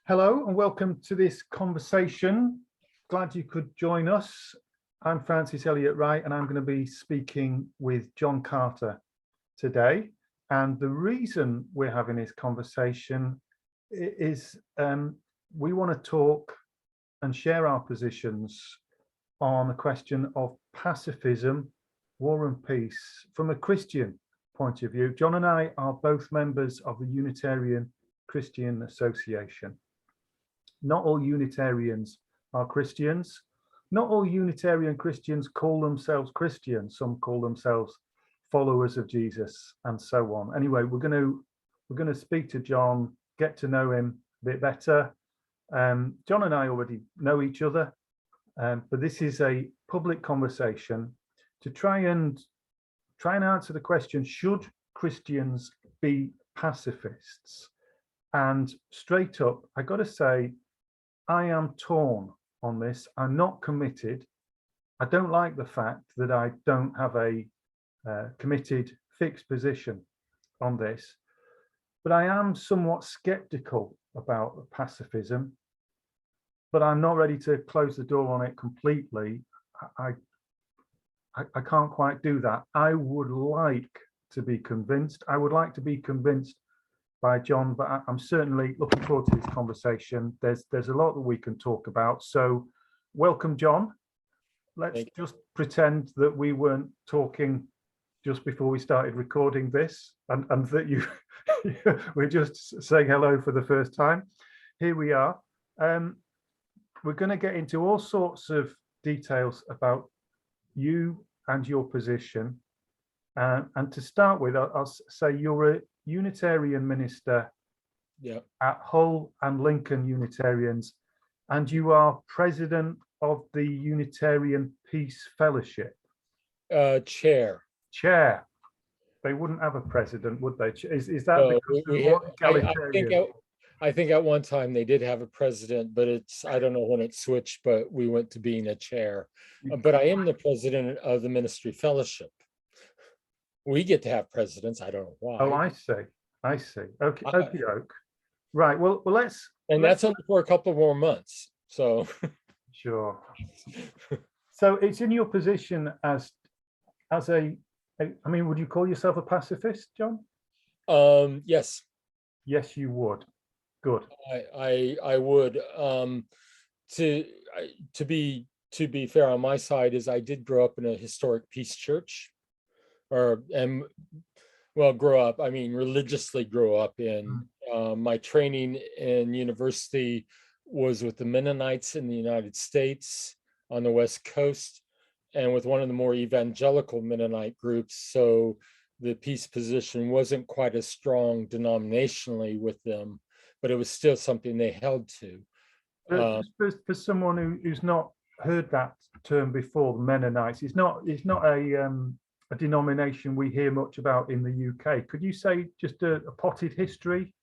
Hello and welcome to this conversation. Glad you could join us. I'm Francis Elliott Wright and I'm going to be speaking with John Carter today. And the reason we're having this conversation is we want to talk and share our positions on the question of pacifism, war and peace from a Christian point of view. John and I are both members of the Unitarian Christian Association. Not all Unitarians are Christians. Not all Unitarian Christians call themselves Christians. Some call themselves followers of Jesus and so on. Anyway, we're going to speak to John, get to know him a bit better. John and I already know each other, but this is a public conversation to try and answer the question, should Christians be pacifists? And straight up, I got to say, I am torn on this. I'm not committed. I don't like the fact that I don't have a committed, fixed position on this, but I am somewhat skeptical about pacifism, but I'm not ready to close the door on it completely. I can't quite do that. I would like to be convinced. I would like to be convinced by John, but I'm certainly looking forward to this conversation. There's a lot that we can talk about. So welcome, John. Let's just pretend that we weren't talking just before we started recording this and that you we're just saying hello for the first time. Here we are. We're going to get into all sorts of details about you and your position. And to start with, I'll say you're a Unitarian minister at Hull and Lincoln Unitarians, and you are president of the Unitarian Peace Fellowship. Chair. They wouldn't have a president, would they? Is that because I think at one time they did have a president, but I don't know when it switched, but we went to being a chair. But I am the president of the Ministry Fellowship. We get to have presidents. I don't know why. Oh, I see. Okay, okie. Right. Well, let's. That's only for a couple more months. So. Sure. So it's in your position as a. I mean, would you call yourself a pacifist, John? Yes. Yes, you would. Good. I would. To be fair on my side, is I did grow up in a historic peace church. Religiously grow up in. My training in university was with the Mennonites in the United States on the West Coast, and with one of the more evangelical Mennonite groups. So the peace position wasn't quite as strong denominationally with them, but it was still something they held to. For someone who's not heard that term before, the Mennonites, it's not a denomination we hear much about in the UK. Could you say just a potted history?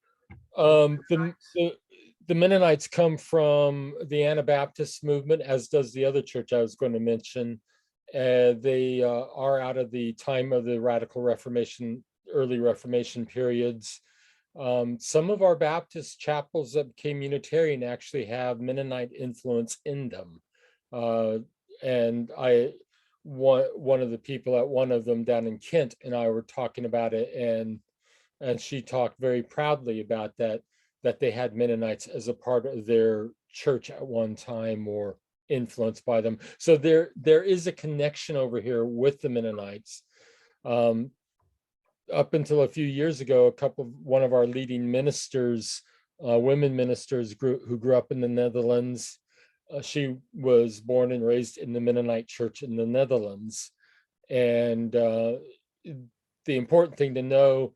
The Mennonites come from the Anabaptist movement, as does the other church I was going to mention. They are out of the time of the Radical Reformation, early Reformation periods. Some of our Baptist chapels that became Unitarian actually have Mennonite influence in them. And one of the people at one of them down in Kent and I were talking about it, and she talked very proudly about that they had Mennonites as a part of their church at one time or influenced by them. So there is a connection over here with the Mennonites. Up until a few years ago, one of our leading ministers, women ministers who grew up in the Netherlands, she was born and raised in the Mennonite church in the Netherlands. And the important thing to know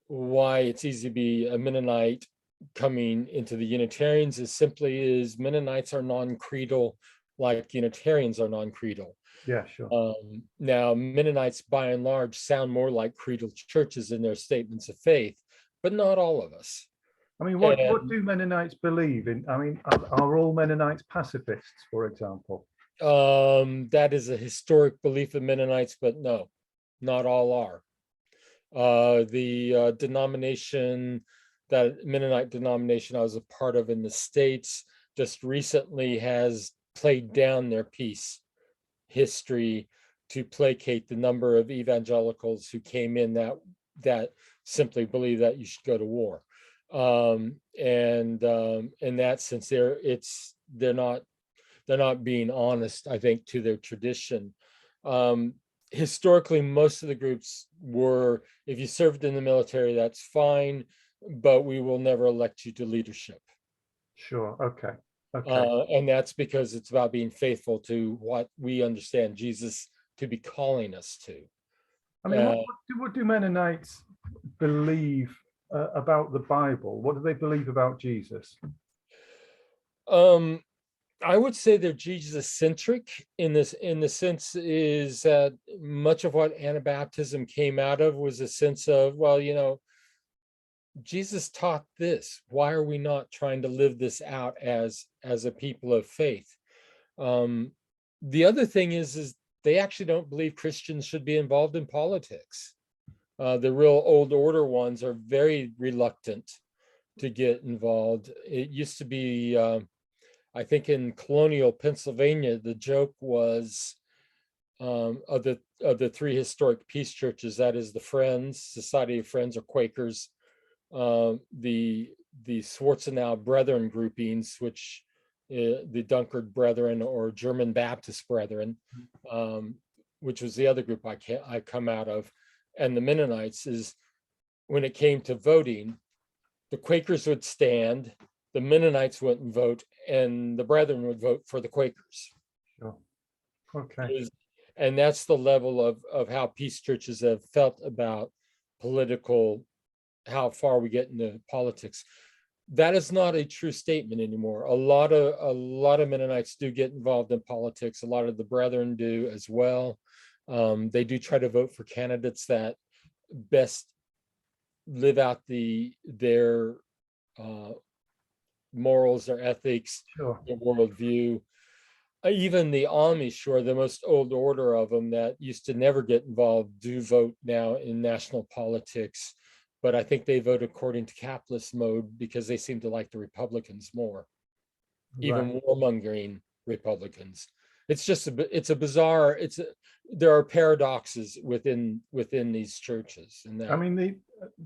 why it's easy to be a Mennonite coming into the Unitarians is Mennonites are non-creedal like Unitarians are non-creedal. Yeah, sure. Now, Mennonites by and large sound more like creedal churches in their statements of faith, but not all of us. I mean, what do Mennonites believe in? I mean, are all Mennonites pacifists, for example? That is a historic belief of Mennonites, but no, not all are. The denomination that Mennonite denomination I was a part of in the States just recently has played down their peace history to placate the number of evangelicals who came in that simply believe that you should go to war. And in that sense, they're not being honest, I think, to their tradition. Historically, most of the groups were, if you served in the military, that's fine, but we will never elect you to leadership. Sure. Okay. Okay. And that's because it's about being faithful to what we understand Jesus to be calling us to. I mean, what do Mennonites believe about the Bible? What do they believe about Jesus? I would say they're Jesus-centric in the sense is that much of what Anabaptism came out of was a sense of, well, Jesus taught this. Why are we not trying to live this out as a people of faith? The other thing is they actually don't believe Christians should be involved in politics. The real old order ones are very reluctant to get involved. It used to be, I think in colonial Pennsylvania, the joke was of the three historic peace churches, that is the Friends, Society of Friends or Quakers, the Schwarzenau Brethren groupings, which the Dunkard Brethren or German Baptist Brethren, which was the other group I come out of, and the Mennonites, is when it came to voting, the Quakers would stand, the Mennonites wouldn't vote, and the Brethren would vote for the Quakers. Sure. Okay. And that's the level of how peace churches have felt about political, how far we get into politics. That is not a true statement anymore. A lot of Mennonites do get involved in politics. A lot of the Brethren do as well. They do try to vote for candidates that best live out their morals, their ethics, Sure. their worldview. Even the Amish, or the most old order of them that used to never get involved, do vote now in national politics. But I think they vote according to capitalist mode because they seem to like the Republicans more, even warmongering Republicans. It's just a bizarre. There are paradoxes within these churches. And I mean, the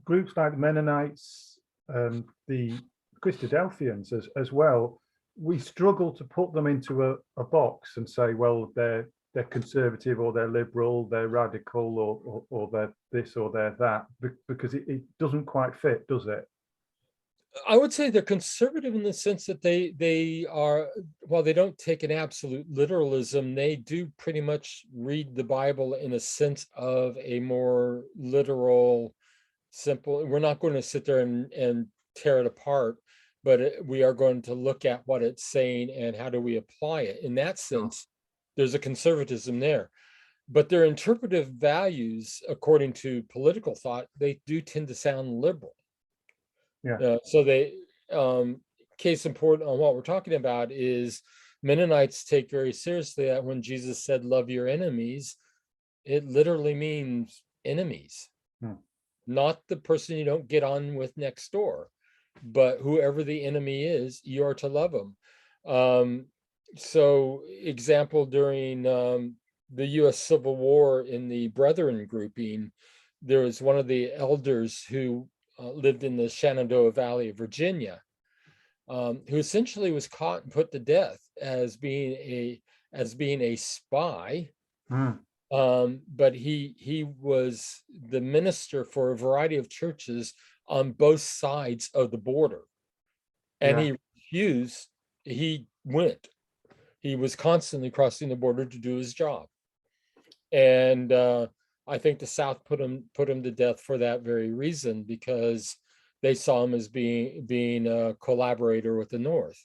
groups like the Mennonites, the Christadelphians as well, we struggle to put them into a box and say, well, they're conservative or they're liberal, they're radical, or they're this or they're that, because it doesn't quite fit, does it? I would say they're conservative in the sense that they are, while they don't take an absolute literalism, they do pretty much read the Bible in a sense of a more literal, simple. We're not going to sit there and tear it apart, but we are going to look at what it's saying and how do we apply it. In that sense, there's a conservatism there. But their interpretive values, according to political thought, they do tend to sound liberal. Yeah. So they, case in point on what we're talking about is Mennonites take very seriously that when Jesus said, love your enemies, it literally means enemies, not the person you don't get on with next door, but whoever the enemy is, you are to love them. So example, during the US Civil War in the Brethren grouping, there was one of the elders who lived in the Shenandoah Valley of Virginia, who essentially was caught and put to death as being a spy. But he was the minister for a variety of churches on both sides of the border, and he refused. He went. He was constantly crossing the border to do his job, and I think the South put him to death for that very reason, because they saw him as being a collaborator with the North.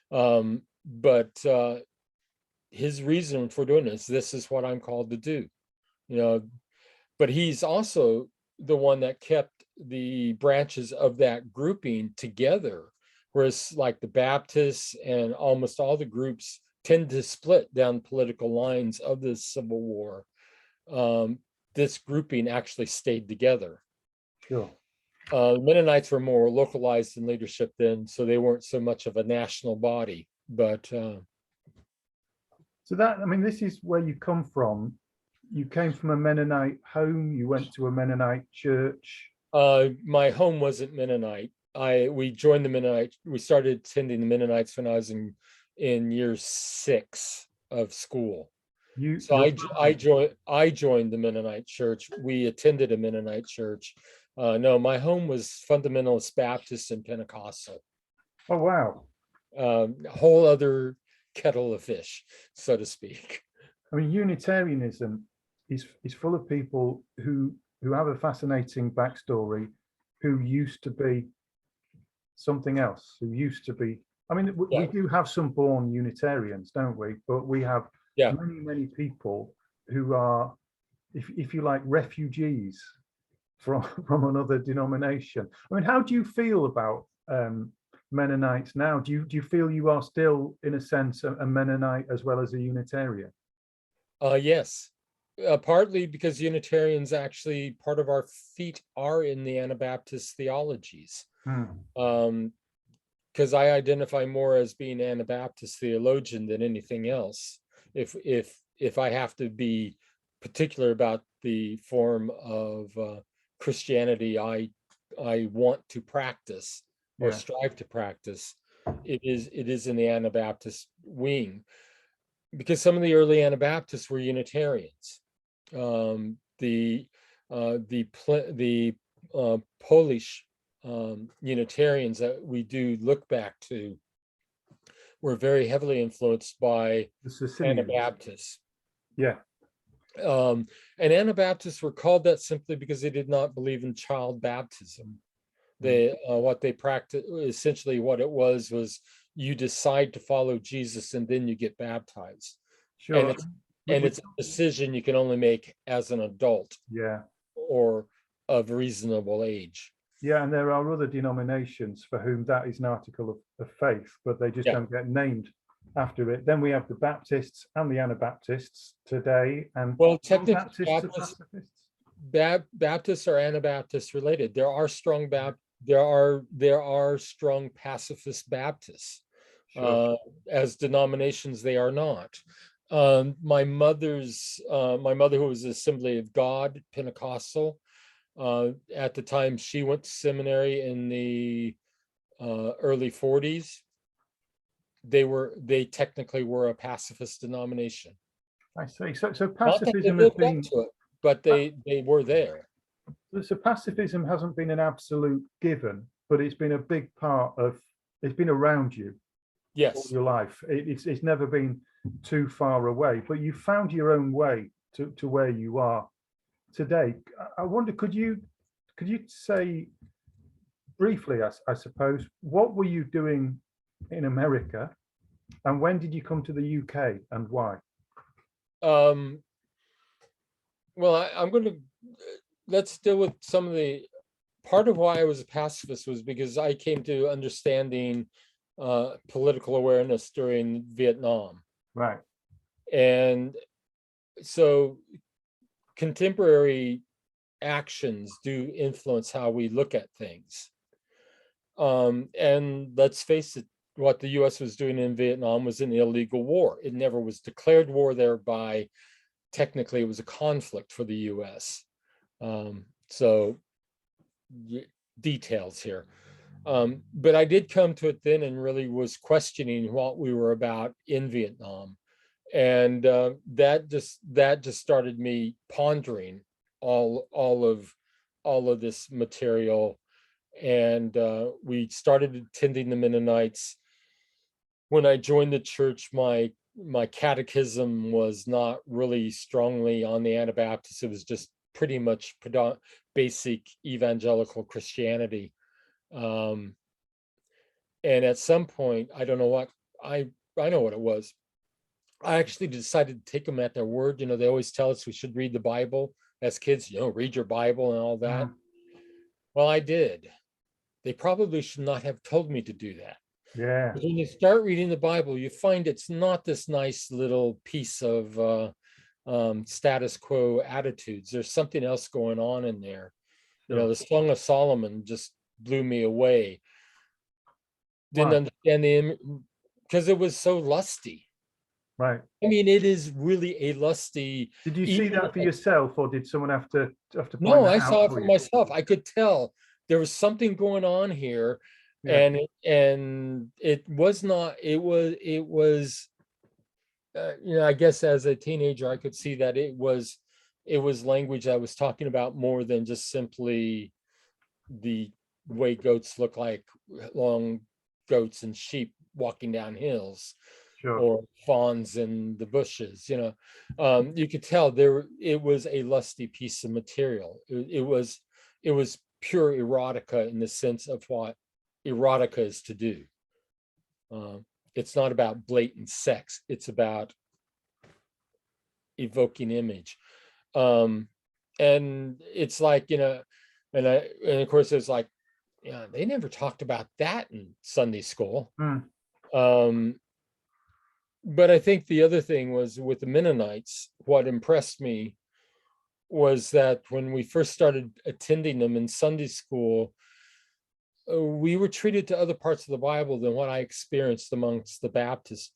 But his reason for doing this is what I'm called to do, but he's also the one that kept the branches of that grouping together, whereas like the Baptists and almost all the groups tend to split down political lines of the Civil War. This grouping actually stayed together. Sure. Mennonites were more localized in leadership then, so they weren't so much of a national body. But So that, I mean, this is where you come from. You came from a Mennonite home, you went to a Mennonite church. my home wasn't Mennonite. We joined the Mennonite. We started attending the Mennonites when I was in year 6 of school. So I joined the Mennonite church. We attended a Mennonite church. No, my home was fundamentalist Baptist and Pentecostal. Oh, wow. A whole other kettle of fish, so to speak. I mean, Unitarianism is full of people who have a fascinating backstory, who used to be something else, who used to be, I mean, we do have some born Unitarians, don't we? But we have many people who are, if you like, refugees from another denomination. I mean, how do you feel about Mennonites now? Do you feel you are still, in a sense, a Mennonite as well as a Unitarian? Yes, partly because Unitarians actually, part of our feet are in the Anabaptist theologies. Because I identify more as being Anabaptist theologian than anything else. If I have to be particular about the form of Christianity I want to practice or strive to practice, it is in the Anabaptist wing, because some of the early Anabaptists were Unitarians. The Polish Unitarians that we do look back to were very heavily influenced by Anabaptists. Yeah. And Anabaptists were called that simply because they did not believe in child baptism. They what they practiced, essentially what it was you decide to follow Jesus and then you get baptized. Sure. And it's a decision you can only make as an adult. Yeah. Or of reasonable age. Yeah, and there are other denominations for whom that is an article of faith, but they just don't get named after it. Then we have the Baptists and the Anabaptists today, and technically Baptists are Anabaptist related. There are strong there are strong pacifist Baptists. Sure. As denominations, they are not. My mother, who was Assembly of God Pentecostal, at the time she went to seminary in the early 40s. They technically were a pacifist denomination. I see. So pacifism has been, but they were there. So pacifism hasn't been an absolute given, but it's been a big part of. It's been around you. Yes. All your life. It's never been too far away, but you found your own way to where you are today. I wonder, could you say briefly, I suppose, what were you doing in America, and when did you come to the UK, and why? Well, I'm going to let's deal with some of the part of why I was a pacifist was because I came to understanding political awareness during Vietnam. Right. And so contemporary actions do influence how we look at things. And let's face it, what the US was doing in Vietnam was an illegal war. It never was declared war there by, technically it was a conflict for the US. So details here. But I did come to it then and really was questioning what we were about in Vietnam. And that just started me pondering all of this material. And we started attending the Mennonites. When I joined the church, my catechism was not really strongly on the Anabaptists. It was just pretty much basic evangelical Christianity. And at some point, I don't know what, I know what it was. I actually decided to take them at their word. You know, they always tell us we should read the Bible as kids, read your Bible and all that. Well, I did. They probably should not have told me to do that. Yeah. But when you start reading the Bible, you find it's not this nice little piece of status quo attitudes. There's something else going on in there. You know, Sure. the Song of Solomon just blew me away. Didn't Why? understand because it was so lusty. Right. I mean, it is really a lusty. Did you see Even that for yourself, or did someone have to point no, that I out saw it for for you? myself. I could tell there was something going on here, Yeah. and it was not. It was. You know, I guess as a teenager, I could see that it was language I was talking about more than just simply the way goats look like long goats and sheep walking down hills, Sure. or fawns in the bushes. You know, you could tell it was a lusty piece of material. It was pure erotica in the sense of what erotica is to do. It's not about blatant sex. It's about evoking image. And it's like, you know, and of course it's like, yeah, they never talked about that in Sunday school. Mm. But I think the other thing was with the Mennonites, what impressed me was that when we first started attending them in Sunday school, we were treated to other parts of the Bible than what I experienced amongst the Baptist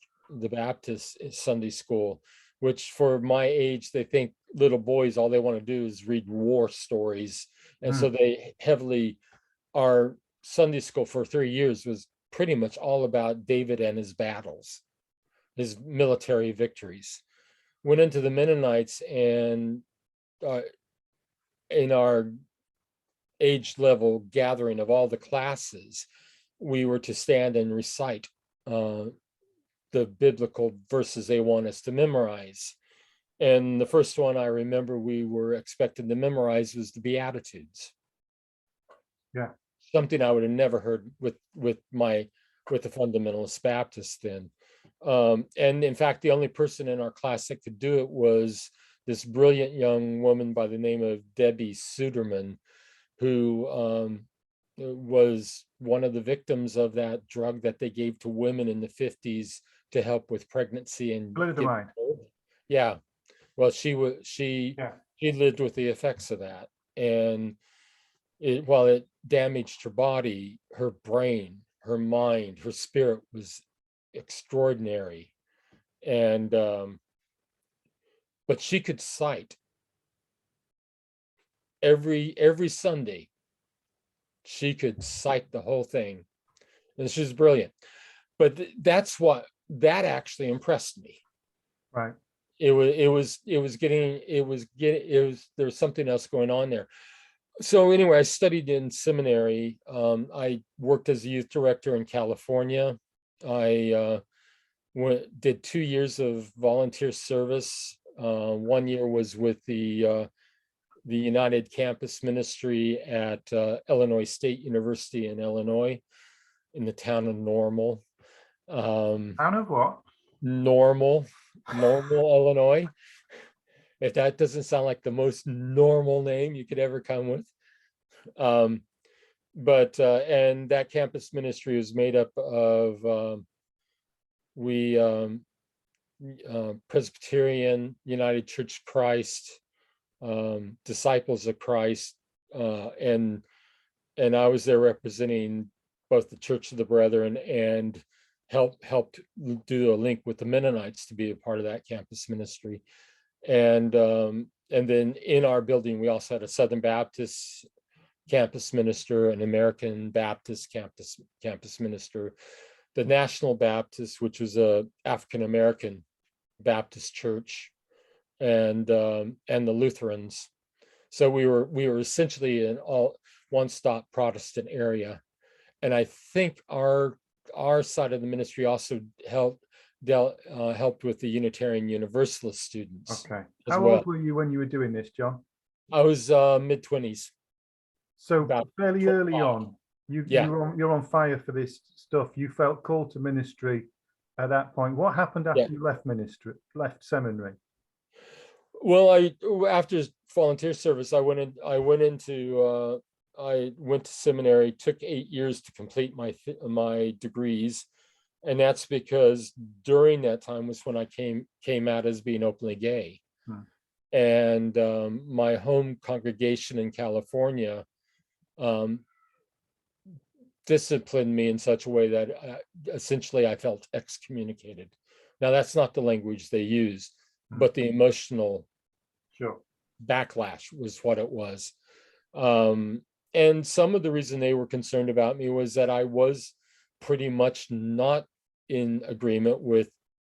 Sunday school, which for my age, they think little boys, all they want to do is read war stories. And so they heavily, our Sunday school for 3 years was pretty much all about David and his battles, his military victories. Went into the Mennonites, and in our age level gathering of all the classes, we were to stand and recite the biblical verses they want us to memorize. And the first one I remember we were expected to memorize was the Beatitudes. Yeah. Something I would have never heard with the fundamentalist Baptists then. And in fact, the only person in our class that could do it was this brilliant young woman by the name of Debbie Suderman, who was one of the victims of that drug that they gave to women in the 50s to help with pregnancy and Thalidomide. yeah. Well, she lived with the effects of that, and while it damaged her body, her brain, her mind, her spirit was extraordinary. And but she could cite every Sunday. She could cite the whole thing, and she was brilliant. But that actually impressed me. Right. There was something else going on there. So anyway, I studied in seminary. I worked as a youth director in California. I did 2 years of volunteer service. 1 year was with the United Campus Ministry at Illinois State University in Illinois, in the town of Normal. Town of what? Normal, Illinois. If that doesn't sound like the most normal name you could ever come with. But and that campus ministry was made up of Presbyterian, United Church of Christ, Disciples of Christ, and I was there representing both the Church of the Brethren and helped do a link with the Mennonites to be a part of that campus ministry. And then in our building, we also had a Southern Baptist campus minister, an American Baptist campus minister, the National Baptist, which was a African American Baptist church, and the Lutherans. So we were essentially an all one-stop Protestant area. And I think our side of the ministry also helped with the Unitarian Universalist students. Okay. As How well. old were you when you were doing this, John? I was mid-20s. So About fairly early 25. on, Yeah. you're on fire for this stuff. You felt called to ministry at that point. What happened after you left seminary? Well, after volunteer service, I went to seminary, took 8 years to complete my degrees. And that's because during that time was when I came out as being openly gay. And my home congregation in California um, disciplined me in such a way that essentially I felt excommunicated. Now, that's not the language they used, but the emotional Sure. backlash was what it was. And some of the reason they were concerned about me was that I was pretty much not in agreement with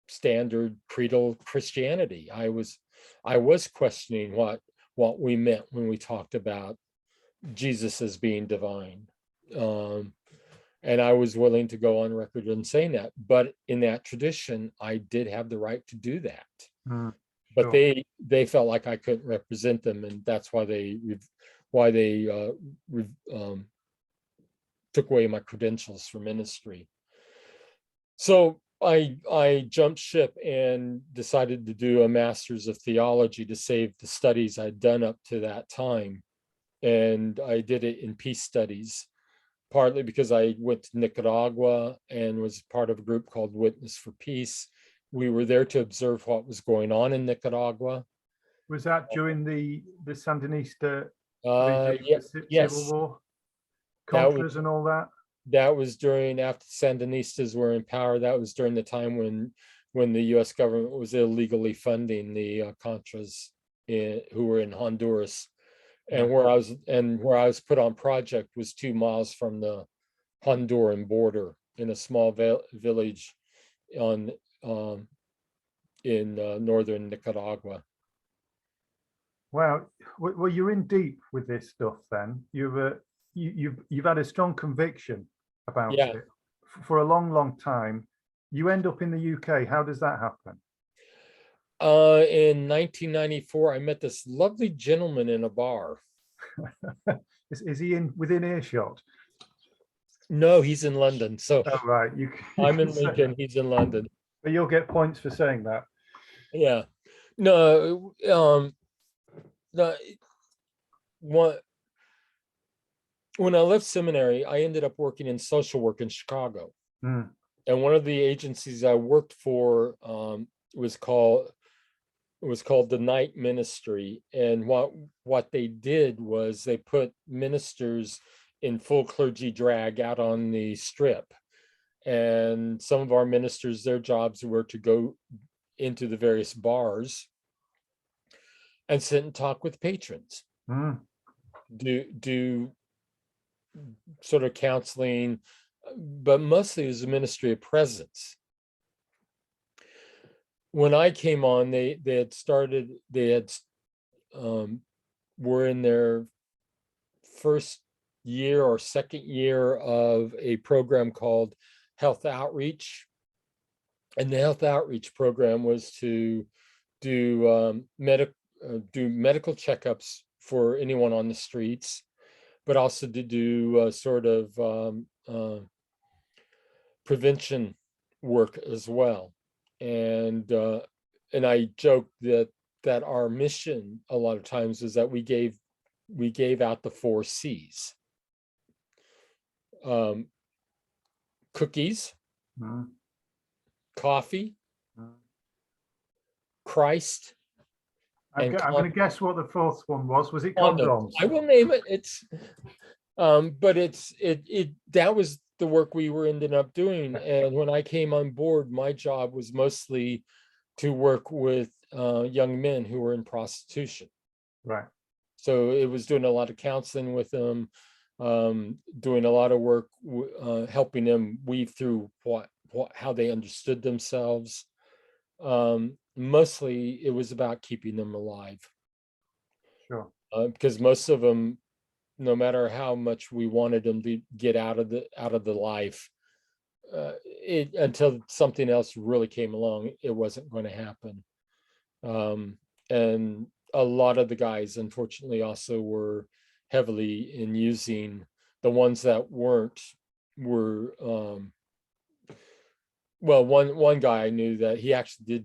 standard creedal Christianity. I was questioning what we meant when we talked about Jesus as being divine. And I was willing to go on record in saying that. But in that tradition, I did have the right to do that. But Sure. they felt like I couldn't represent them, and that's why they took away my credentials for ministry. So I jumped ship and decided to do a master's of theology to save the studies I'd done up to that time. And I did it in peace studies, partly because I went to Nicaragua and was part of a group called Witness for Peace. We were there to observe what was going on in Nicaragua. Was that during the Sandinista Yes, civil war, that Contras and all that? That was during, after Sandinistas were in power. That was during the time when the U.S. government was illegally funding the Contras who were in Honduras. And where I was put on project was 2 miles from the Honduran border in a small village in northern Nicaragua. Wow. Well, you're in deep with this stuff. Then you've had a strong conviction about it for a long time. You end up in the UK. How does that happen? In 1994, I met this lovely gentleman in a bar. Is he within earshot? No, he's in London. So right, I'm in Lincoln. He's in London. But you'll get points for saying that. Yeah. No. When I left seminary, I ended up working in social work in Chicago. And one of the agencies I worked for was called the Night Ministry. And what they did was they put ministers in full clergy drag out on the strip. And some of our ministers, their jobs were to go into the various bars and sit and talk with patrons. Do sort of counseling, but mostly it was a ministry of presence. When I came on, they were in their first year or second year of a program called Health Outreach. And the Health Outreach program was to do medical checkups for anyone on the streets, but also to do sort of prevention work as well. And I joke that our mission a lot of times is that we gave out the 4 C's: cookies, coffee, Christ. I'm going to guess what the 4th one was. Was it condoms? I will name it. It's but that was the work we were ended up doing. And when I came on board, my job was mostly to work with young men who were in prostitution. Right. So it was doing a lot of counseling with them, doing a lot of work, helping them weave through how they understood themselves. Mostly it was about keeping them alive. Sure. Because most of them, no matter how much we wanted them to get out of the life, until something else really came along, it wasn't going to happen. And a lot of the guys, unfortunately, also were heavily in using. The ones that weren't were well, one guy I knew that he actually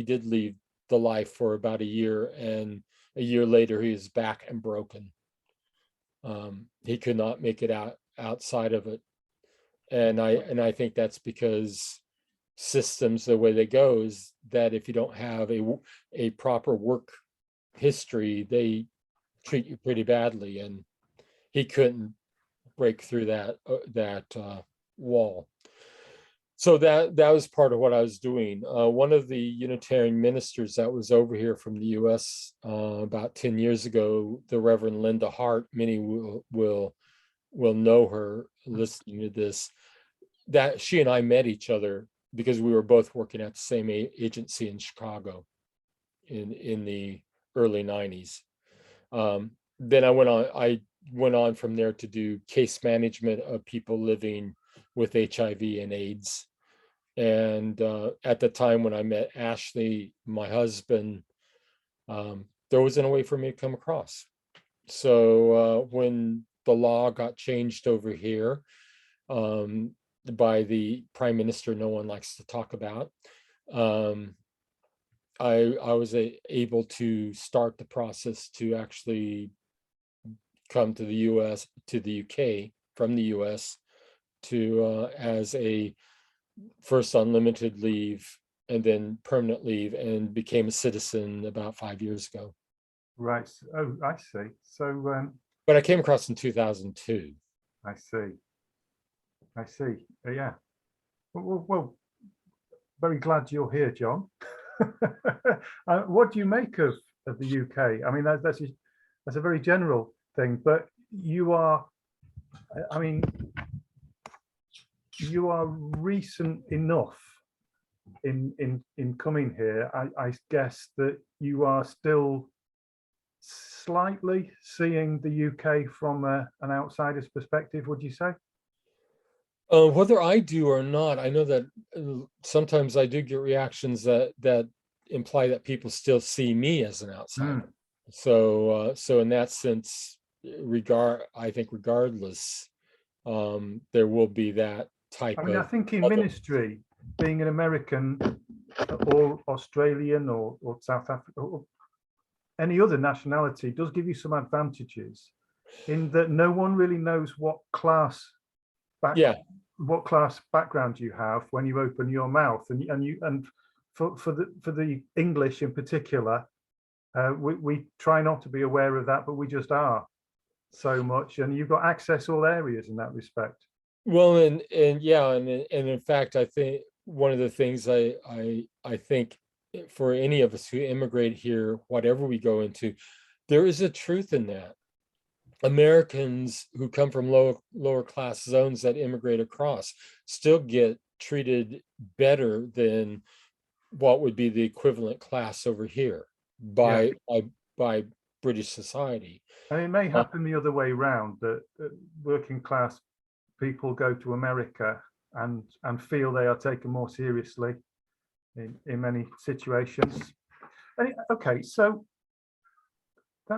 did leave the life for about a year, and a year later he was back and broken. He could not make it outside of it. And I think that's because systems, the way they go is that if you don't have a proper work history, they treat you pretty badly. And he couldn't break through that wall. So that was part of what I was doing. One of the Unitarian ministers that was over here from the U.S. About 10 years ago, the Reverend Linda Hart, many will know her listening to this, that she and I met each other because we were both working at the same agency in Chicago in the early 90s. Then I went on from there to do case management of people living with HIV and AIDS. And at the time when I met Ashley, my husband, there wasn't a way for me to come across. So when the law got changed over here by the prime minister no one likes to talk about, I was able to start the process to actually come to the US, to the UK from the US to as a first unlimited leave and then permanent leave, and became a citizen about 5 years ago. Right. Oh, I see. So, But I came across in 2002. I see. I see. Yeah. Well, very glad you're here, John. What do you make of the UK? I mean, that's a very general thing, but you are, I mean, you are recent enough in coming here. I guess that you are still slightly seeing the UK from an outsider's perspective, would you say? Whether I do or not, I know that sometimes I do get reactions that imply that people still see me as an outsider. So in that sense, I think regardless, there will be that type I mean, I of. think in ministry, being an American or Australian or South Africa or any other nationality does give you some advantages in that no one really knows what class background you have when you open your mouth, and for the English in particular, we try not to be aware of that, but we just are so much, and you've got access all areas in that respect. Well, and in fact, I think one of the things I think for any of us who immigrate here, whatever we go into, there is a truth in that. Americans who come from lower class zones that immigrate across still get treated better than what would be the equivalent class over here by British society. And it may happen the other way around, that working class people go to America and feel they are taken more seriously in many situations. Okay, so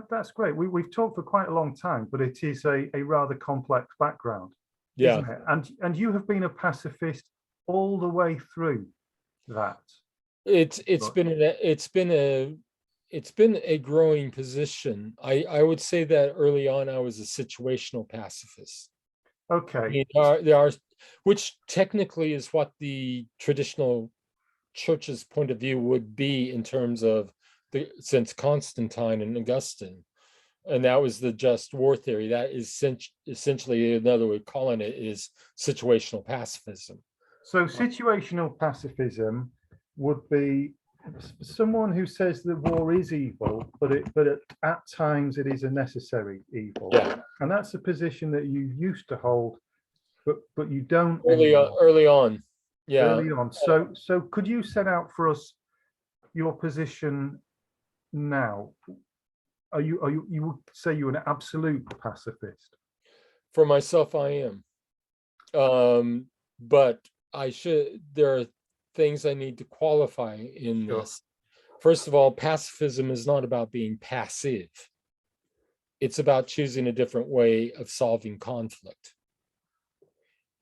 that's great. We've talked for quite a long time, but it is a rather complex background, isn't it? And you have been a pacifist all the way through that. It's been a growing position. I would say that early on I was a situational pacifist. Okay. There are, which technically is what the traditional church's point of view would be in terms of since Constantine and Augustine, and that was the just war theory. That is essentially another way of calling it is situational pacifism. So situational pacifism would be someone who says that war is evil, but at times it is a necessary evil. Yeah. And that's a position that you used to hold, but you don't early on. Yeah. Early on. So could you set out for us your position now? You would say you're an absolute pacifist? For myself, I am. But there are things I need to qualify in this. First of all, pacifism is not about being passive. It's about choosing a different way of solving conflict.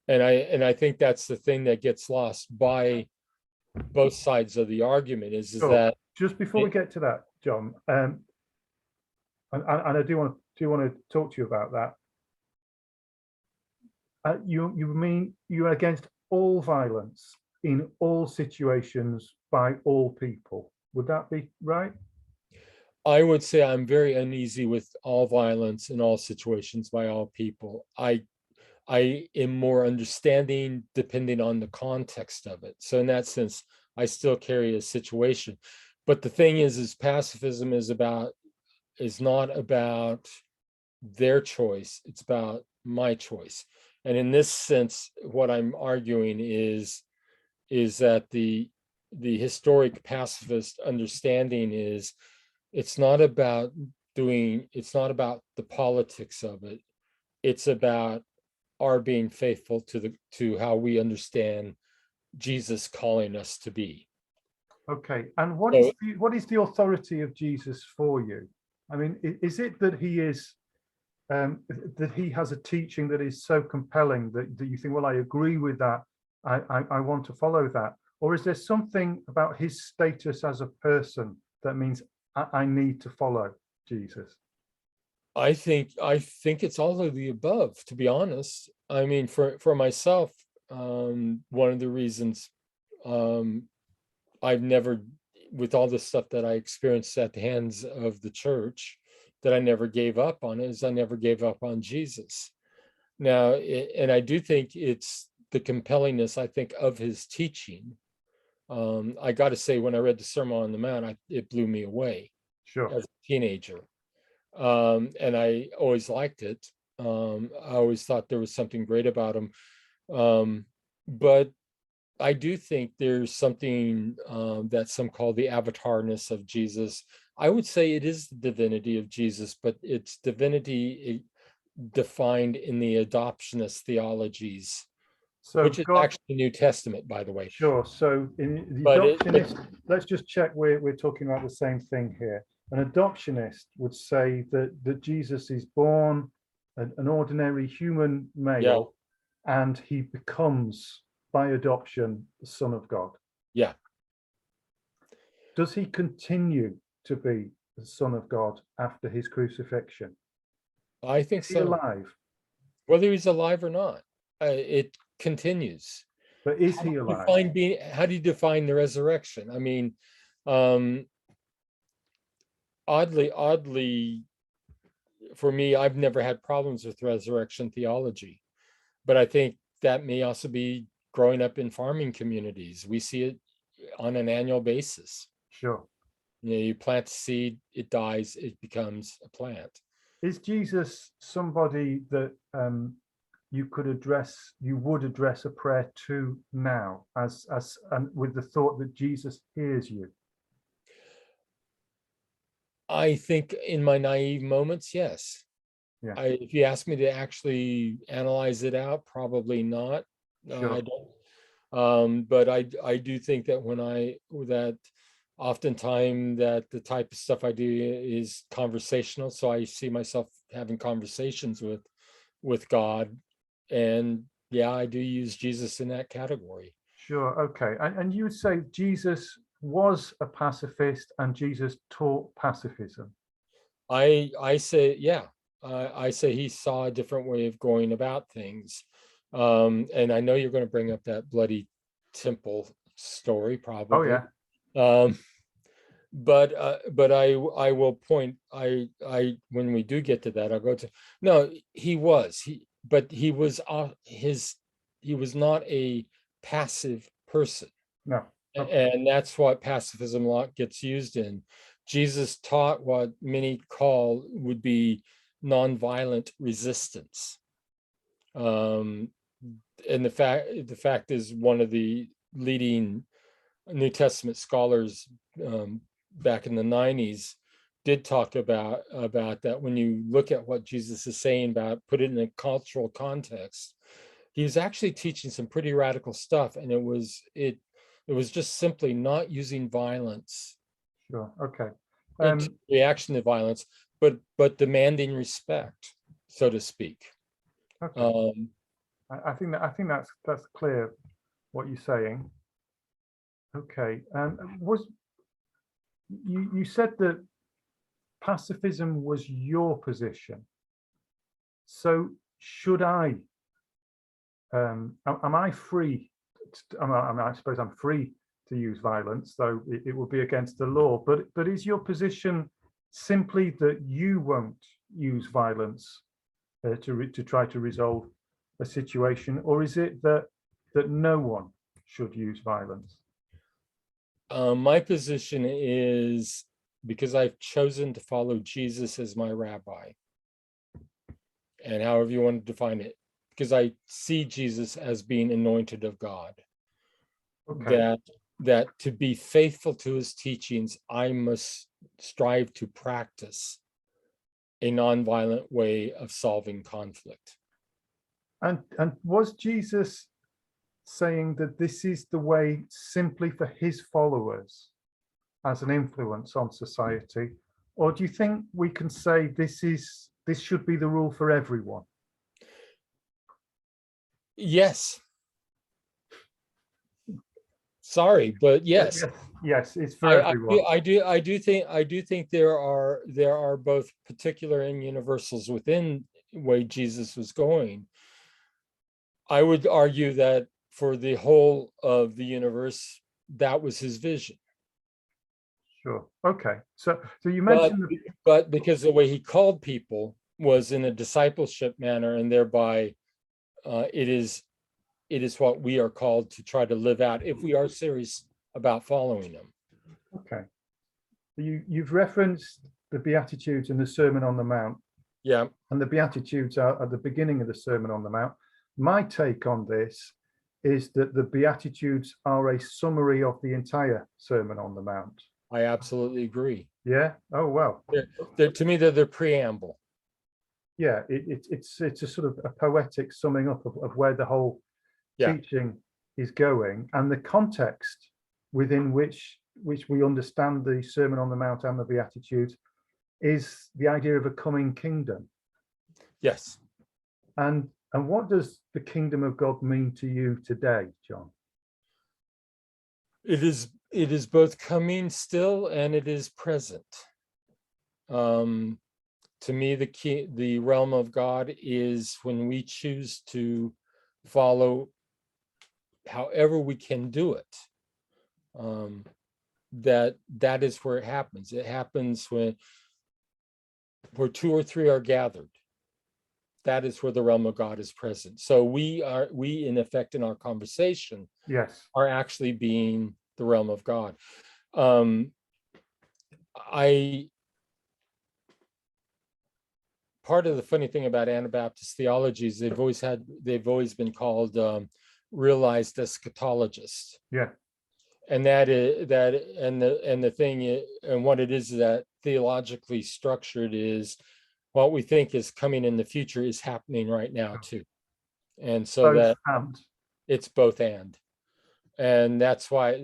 And I think that's the thing that gets lost by both sides of the argument is that. Just before we get to that, John, and I do want to talk to you about that. You mean you're against all violence in all situations by all people? Would that be right? I would say I'm very uneasy with all violence in all situations by all people. I am more understanding depending on the context of it. So in that sense, I still carry a situation. But the thing is pacifism is not about their choice, it's about my choice. And in this sense, what I'm arguing is that the historic pacifist understanding is it's not about the politics of it. It's about our being faithful to how we understand Jesus calling us to be. Okay, and So what is the authority of Jesus for you? I mean, is it that he is that he has a teaching that is so compelling that you think, well, I agree with that, I want to follow that, or is there something about his status as a person that means I need to follow Jesus? I think it's all of the above, to be honest. I mean, for myself, one of the reasons I've never, with all the stuff that I experienced at the hands of the church, that I never gave up on is I never gave up on Jesus. Now, and I do think it's the compellingness, I think, of his teaching. I got to say, when I read the Sermon on the Mount, it blew me away Sure. as a teenager. And I always liked it. I always thought there was something great about him. But I do think there's something that some call the avatarness of Jesus. I would say it is the divinity of Jesus, but it's divinity defined in the adoptionist theologies, So which is God, actually New Testament, by the way. sure. So in the But adoptionist, let's just check we're talking about the same thing here. An adoptionist would say that Jesus is born an ordinary human male, and he becomes by adoption the Son of God. Yeah. Does he continue to be the Son of God after his crucifixion? I think Is he so. alive? Whether he's alive or not, it continues. But is he alive? How do you define the resurrection? I mean, oddly, for me, I've never had problems with resurrection theology, but I think that may also be growing up in farming communities. We see it on an annual basis. Sure. You plant a seed, it dies, it becomes a plant. Is Jesus somebody that you would address a prayer to now, and with the thought that Jesus hears you? I think in my naive moments, yes. Yeah. If you ask me to actually analyze it out, probably not. Sure. I don't. But I do think that oftentimes that the type of stuff I do is conversational. So I see myself having conversations with God, and yeah, I do use Jesus in that category. Sure. Okay. And you would say Jesus was a pacifist and Jesus taught pacifism? I say, yeah. I say he saw a different way of going about things. And I know you're going to bring up that bloody temple story, probably. Oh yeah. But I will point, when we do get to that, I'll go to, no, he was not a passive person. No. Okay. And that's what pacifism a lot gets used in. Jesus taught what many would be nonviolent resistance. And the fact is, one of the leading New Testament scholars back in the 90s did talk about that. When you look at what Jesus is saying about, put it in a cultural context, he was actually teaching some pretty radical stuff, and it was just simply not using violence. Sure. Okay. In reaction to violence, but demanding respect, so to speak. Okay. I think that's clear what you're saying. Okay. You said that pacifism was your position. So should I? Am I free? I suppose I'm free to use violence, though it would be against the law. But is your position simply that you won't use violence to try to resolve a situation, or is it that no one should use violence? My position is, because I've chosen to follow Jesus as my rabbi, and however you want to define it, because I see Jesus as being anointed of God, Okay. that to be faithful to his teachings, I must strive to practice a nonviolent way of solving conflict. And was Jesus saying that this is the way simply for his followers as an influence on society, or do you think we can say this should be the rule for everyone? Yes. Sorry, but yes. Yes, it's for everyone. I do think there are both particular and universals within the way Jesus was going. I would argue that for the whole of the universe, that was his vision. Sure. Okay. So you mentioned but because the way he called people was in a discipleship manner, and thereby it is what we are called to try to live out if we are serious about following him. Okay. You've referenced the Beatitudes and the Sermon on the Mount. Yeah. And the Beatitudes are at the beginning of the Sermon on the Mount. My take on this is that the Beatitudes are a summary of the entire Sermon on the Mount. I absolutely agree. Yeah. Oh, well. To me, they're the preamble. Yeah, it's a sort of a poetic summing up of where the whole teaching is going, and the context within which we understand the Sermon on the Mount and the Beatitudes is the idea of a coming kingdom. Yes. And what does the kingdom of God mean to you today, John? It is both coming still and it is present. To me, the realm of God is when we choose to follow however we can do it. That is where it happens. It happens where two or three are gathered. That is where the realm of God is present. So we in effect in our conversation, yes, are actually being the realm of God. Part of the funny thing about Anabaptist theology is they've always been called realized eschatologists. Yeah. And the thing and what it is that theologically structured is what we think is coming in the future is happening right now too. And so it's both and that's why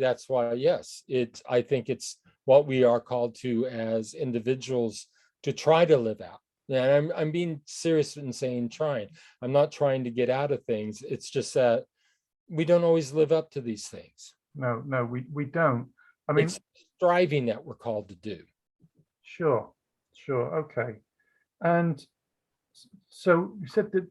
yes, I think it's what we are called to as individuals to try to live out. And I'm being serious in saying trying. I'm not trying to get out of things. It's just that we don't always live up to these things. No, we don't. I mean, it's striving that we're called to do. Sure. Okay. And so you said that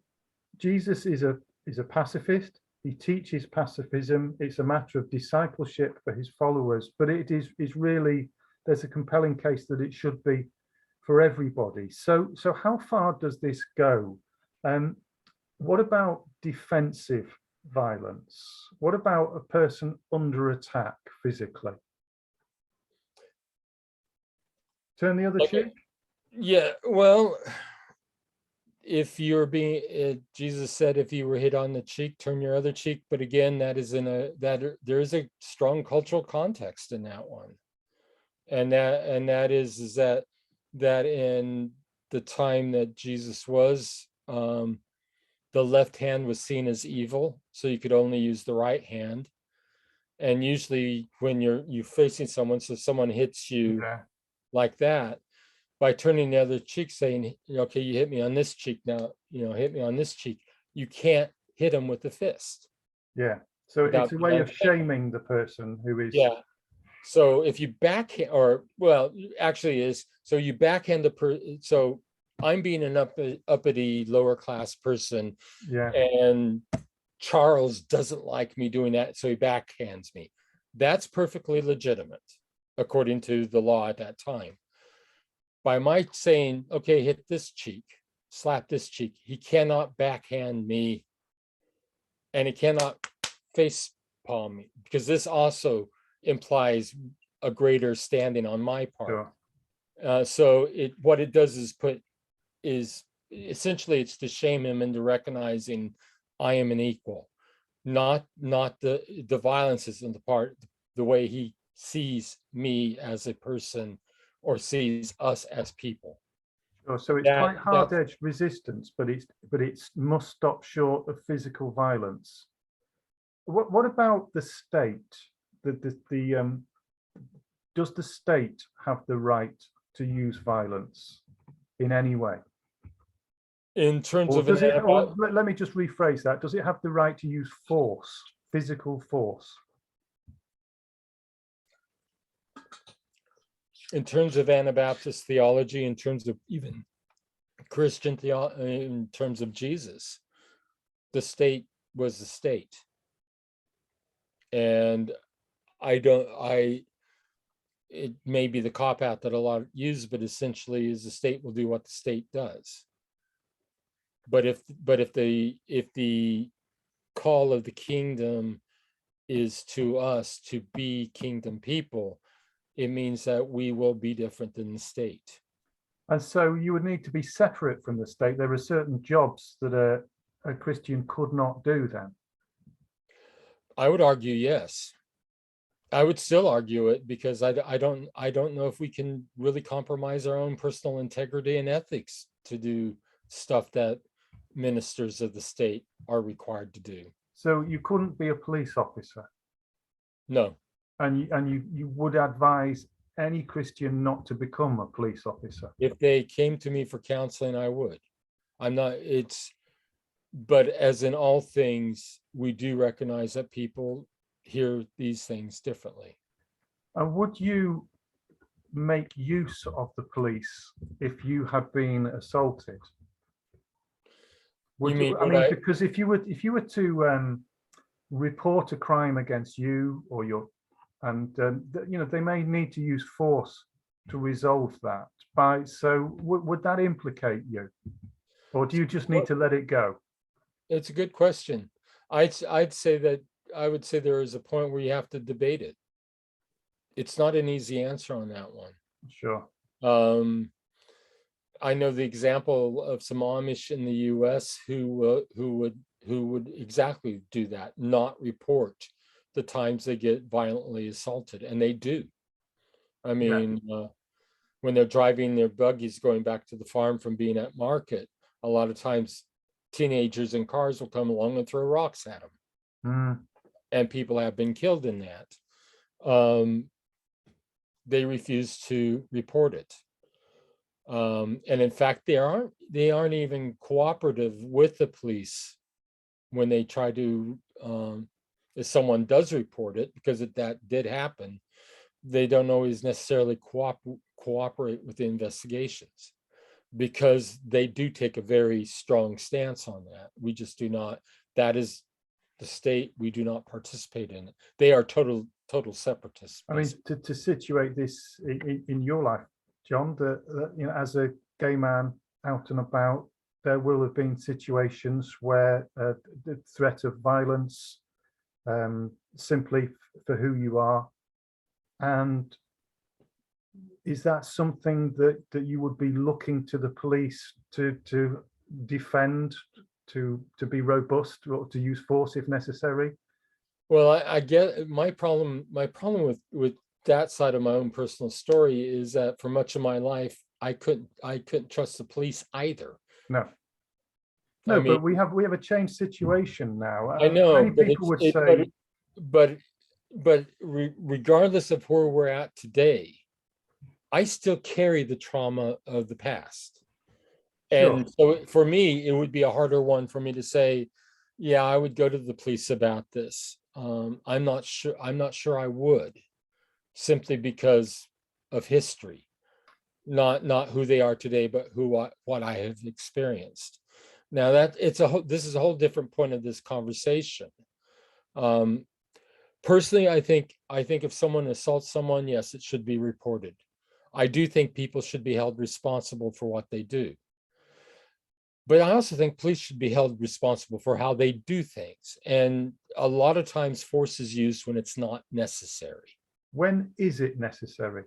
Jesus is a pacifist. He teaches pacifism. It's a matter of discipleship for his followers, but it is really, there's a compelling case that it should be for everybody. So how far does this go? What about defensive violence? What about a person under attack physically? Turn the other cheek? Yeah, well, if you're Jesus said, if you were hit on the cheek, turn your other cheek. But again, there is a strong cultural context in that one. And that is that in the time that Jesus was, the left hand was seen as evil, so you could only use the right hand. And usually when you're facing someone, so someone hits you like that, by turning the other cheek, saying, okay, you hit me on this cheek, now hit me on this cheek, you can't hit them with the fist. Yeah, so it's a way of shaming the person who is. Yeah. So if you backhand, or well, actually is, so you backhand so I'm being an uppity lower class person, and Charles doesn't like me doing that, so he backhands me. That's perfectly legitimate according to the law at that time. By my saying, okay, hit this cheek, slap this cheek, he cannot backhand me, and he cannot face palm me, because this also implies a greater standing on my part. Sure. So what it does is essentially it's to shame him into recognizing I am an equal, not the violence is in the way he sees me as a person or sees us as people. Sure. So it's quite hard-edged resistance, but it's must stop short of physical violence. What about the state? Does the state have the right to use violence in any way? In terms Or of does it? Or let me just rephrase that. Does it have the right to use force, physical force? in terms of Anabaptist theology, in terms of even Christian theology, in terms of Jesus, the state was the state. And it may be the cop-out that a lot use, but essentially is the state will do what the state does. But if the call of the kingdom is to us to be kingdom people, it means that we will be different than the state. And so you would need to be separate from the state. There are certain jobs that a Christian could not do then. I would argue yes. I would still argue it, because I don't know if we can really compromise our own personal integrity and ethics to do stuff that ministers of the state are required to do. So you couldn't be a police officer? No. And you would advise any Christian not to become a police officer? If they came to me for counseling, I would. But as in all things, we do recognize that people hear these things differently. And would you make use of the police if you had been assaulted? Because if you were to report a crime against you or they may need to use force to resolve that. So would that implicate you, or do you just need to let it go? It's a good question. I would say there is a point where you have to debate it. It's not an easy answer on that one. Sure. I know the example of some Amish in the U.S. who would exactly do that, not report the times they get violently assaulted, and they do. I mean, when they're driving their buggies going back to the farm from being at market, a lot of times teenagers in cars will come along and throw rocks at them. And people have been killed in that. They refuse to report it. And in fact, they aren't even cooperative with the police when they try to, if someone does report it, because that did happen, they don't always necessarily cooperate with the investigations, because they do take a very strong stance on that. We just do not. That is the state. We do not participate in it. They are total separatists. I mean, to situate this in your life, John, as a gay man out and about, there will have been situations where the threat of violence, simply for who you are. And is that something that you would be looking to the police to defend, to be robust, or to use force if necessary? Well, I get my problem with that side of my own personal story is that for much of my life, I couldn't trust the police either. No, I mean, but we have a changed situation now. I know, many people would say, but regardless of where we're at today, I still carry the trauma of the past. And so for me, it would be a harder one for me to say, yeah, I would go to the police about this. I'm not sure I would, simply because of history, not who they are today, but what I have experienced. Now this is a whole different point of this conversation. Personally, I think if someone assaults someone, yes, it should be reported. I do think people should be held responsible for what they do. But I also think police should be held responsible for how they do things. And a lot of times force is used when it's not necessary. When is it necessary?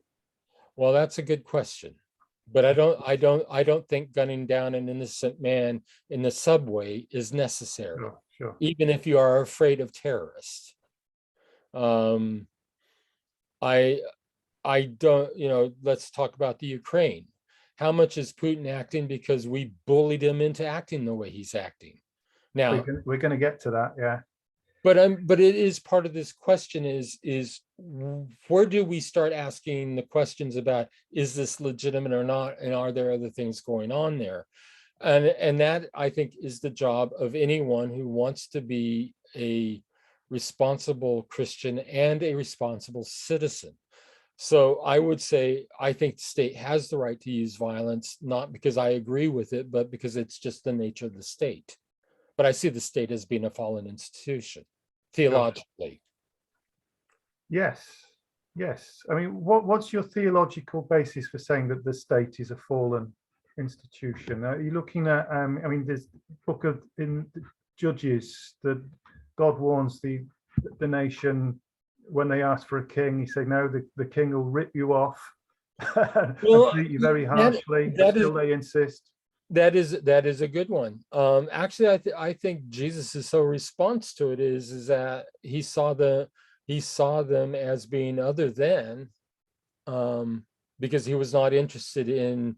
Well, that's a good question. But I don't think gunning down an innocent man in the subway is necessary, Sure. even if you are afraid of terrorists. I don't, let's talk about the Ukraine. How much is Putin acting because we bullied him into acting the way he's acting? Now, we're going to get to that, yeah. but it is part of this question is where do we start asking the questions about, is this legitimate or not? And are there other things going on there? And that, I think, is the job of anyone who wants to be a responsible Christian and a responsible citizen. So I would say, I think the state has the right to use violence, not because I agree with it, but because it's just the nature of the state. But I see the state as being a fallen institution, theologically. Yes. I mean, what's your theological basis for saying that the state is a fallen institution? Are you looking at, I mean, there's book of in Judges that God warns the nation when they ask for a king. He said, no, the king will rip you off and treat you very harshly. Still they insist. That is a good one. Actually, I think Jesus' whole response to it is that he saw them as being other than, because he was not interested in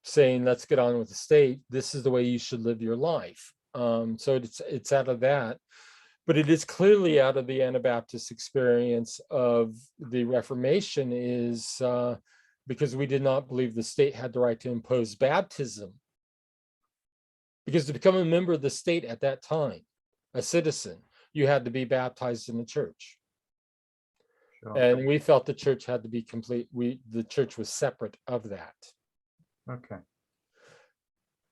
saying, let's get on with the state. This is the way you should live your life. So it's out of that. But it is clearly out of the Anabaptist experience of the Reformation, is because we did not believe the state had the right to impose baptism. Because to become a member of the state at that time, a citizen, you had to be baptized in the church. Sure. And we felt the church had to be complete. The church was separate of that. Okay.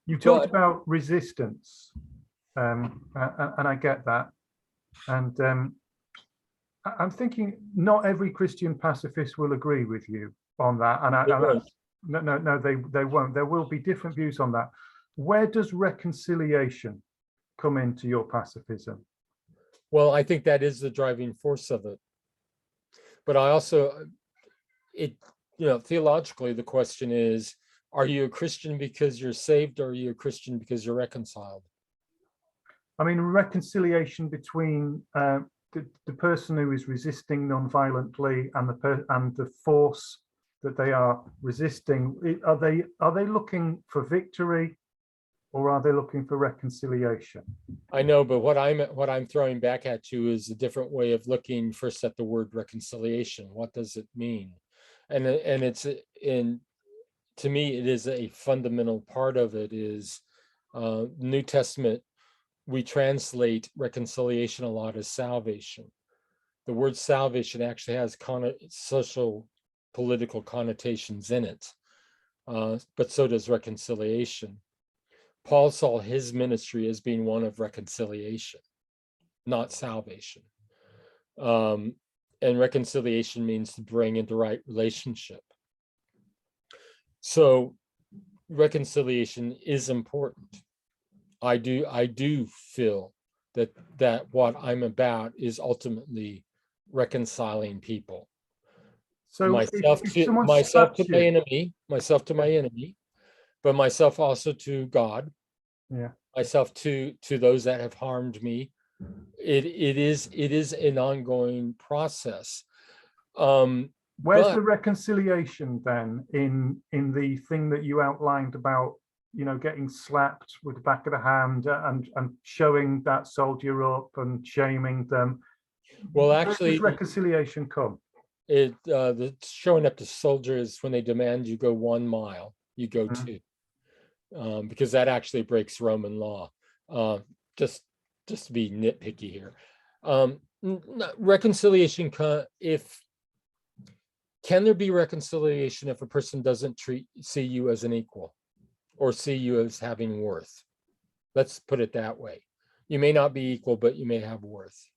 You talked about resistance, and I get that. And I'm thinking not every Christian pacifist will agree with you on that. No, they won't. There will be different views on that. Where does reconciliation come into your pacifism? Well, I think that is the driving force of it. But I also, theologically, the question is, are you a Christian because you're saved, or are you a Christian because you're reconciled? I mean, reconciliation between the person who is resisting non-violently and the force that they are resisting. Are they looking for victory, or are they looking for reconciliation? I know, but what I'm throwing back at you is a different way of looking first at the word reconciliation. What does it mean? And to me, it is a fundamental part of it. Is New Testament, we translate reconciliation a lot as salvation. The word salvation actually has social, political connotations in it, but so does reconciliation. Paul saw his ministry as being one of reconciliation, not salvation. And reconciliation means to bring into right relationship. So reconciliation is important. I do feel that what I'm about is ultimately reconciling people. So myself to my enemy, but myself also to God. Yeah. Myself to those that have harmed me. It is an ongoing process. Where's the reconciliation then in the thing that you outlined about, getting slapped with the back of the hand and showing that soldier up and shaming them? Well, actually, where does reconciliation come? The showing up to soldiers when they demand you go 1 mile, you go 2, because that actually breaks Roman law. Just to be nitpicky here, reconciliation. Can there be reconciliation if a person doesn't see you as an equal, or see you as having worth? Let's put it that way. You may not be equal, but you may have worth.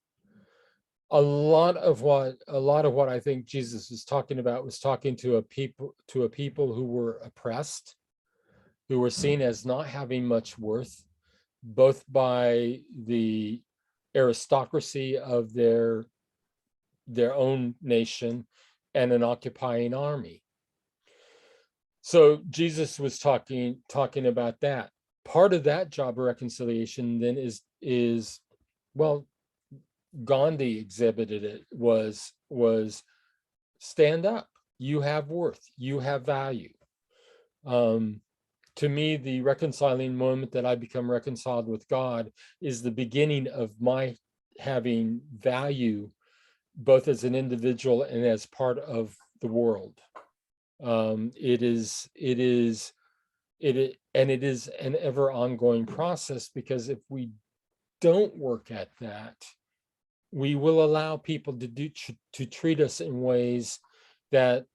a lot of what I think Jesus was talking about was talking to a people who were oppressed, who were seen as not having much worth, both by the aristocracy of their own nation and an occupying army. So Jesus was talking about that. Part of that job of reconciliation then is well, Gandhi exhibited it, was stand up. You have worth. You have value. To me, the reconciling moment that I become reconciled with God is the beginning of my having value, both as an individual and as part of the world. It is an ever ongoing process, because if we don't work at that, we will allow people to treat us in ways that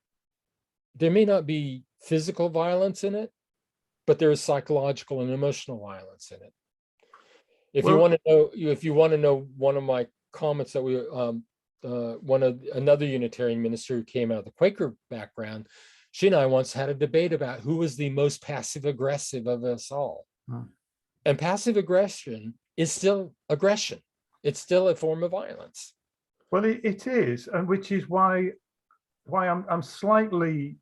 there may not be physical violence in it, but there is psychological and emotional violence in it. If you want to know one of my comments that another Unitarian minister who came out of the Quaker background, she and I once had a debate about who was the most passive aggressive of us all. And passive aggression is still aggression. It's still a form of violence. Well, it is, and which is why I'm slightly,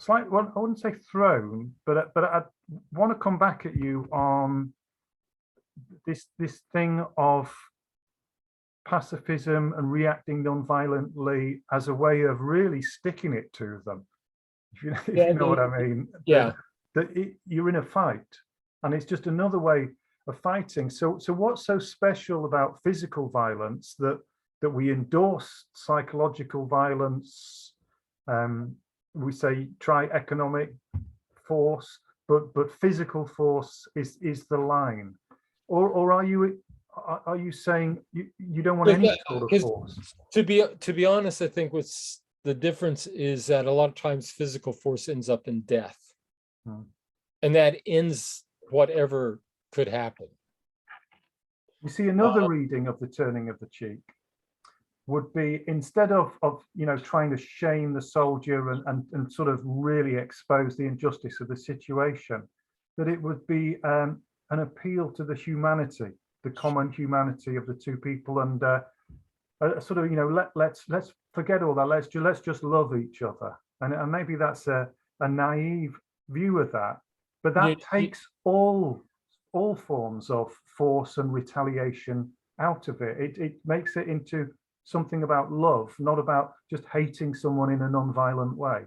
well, I wouldn't say thrown, but I want to come back at you on this thing of pacifism and reacting non-violently as a way of really sticking it to them. If you know what I mean. Yeah. You're in a fight, and it's just another way of fighting. So what's so special about physical violence that we endorse psychological violence? We say try economic force, but physical force is the line. Or are you saying you don't want any sort of force? To be honest, I think what's the difference is that a lot of times physical force ends up in death, and that ends whatever could happen. You see, another reading of the turning of the cheek would be, instead of trying to shame the soldier and sort of really expose the injustice of the situation, that it would be an appeal to the humanity, the common humanity of the two people, and sort of let's forget all that. Let's just love each other, and maybe that's a naive view of that, but that takes all forms of force and retaliation out of it. It makes it into something about love, not about just hating someone in a non-violent way.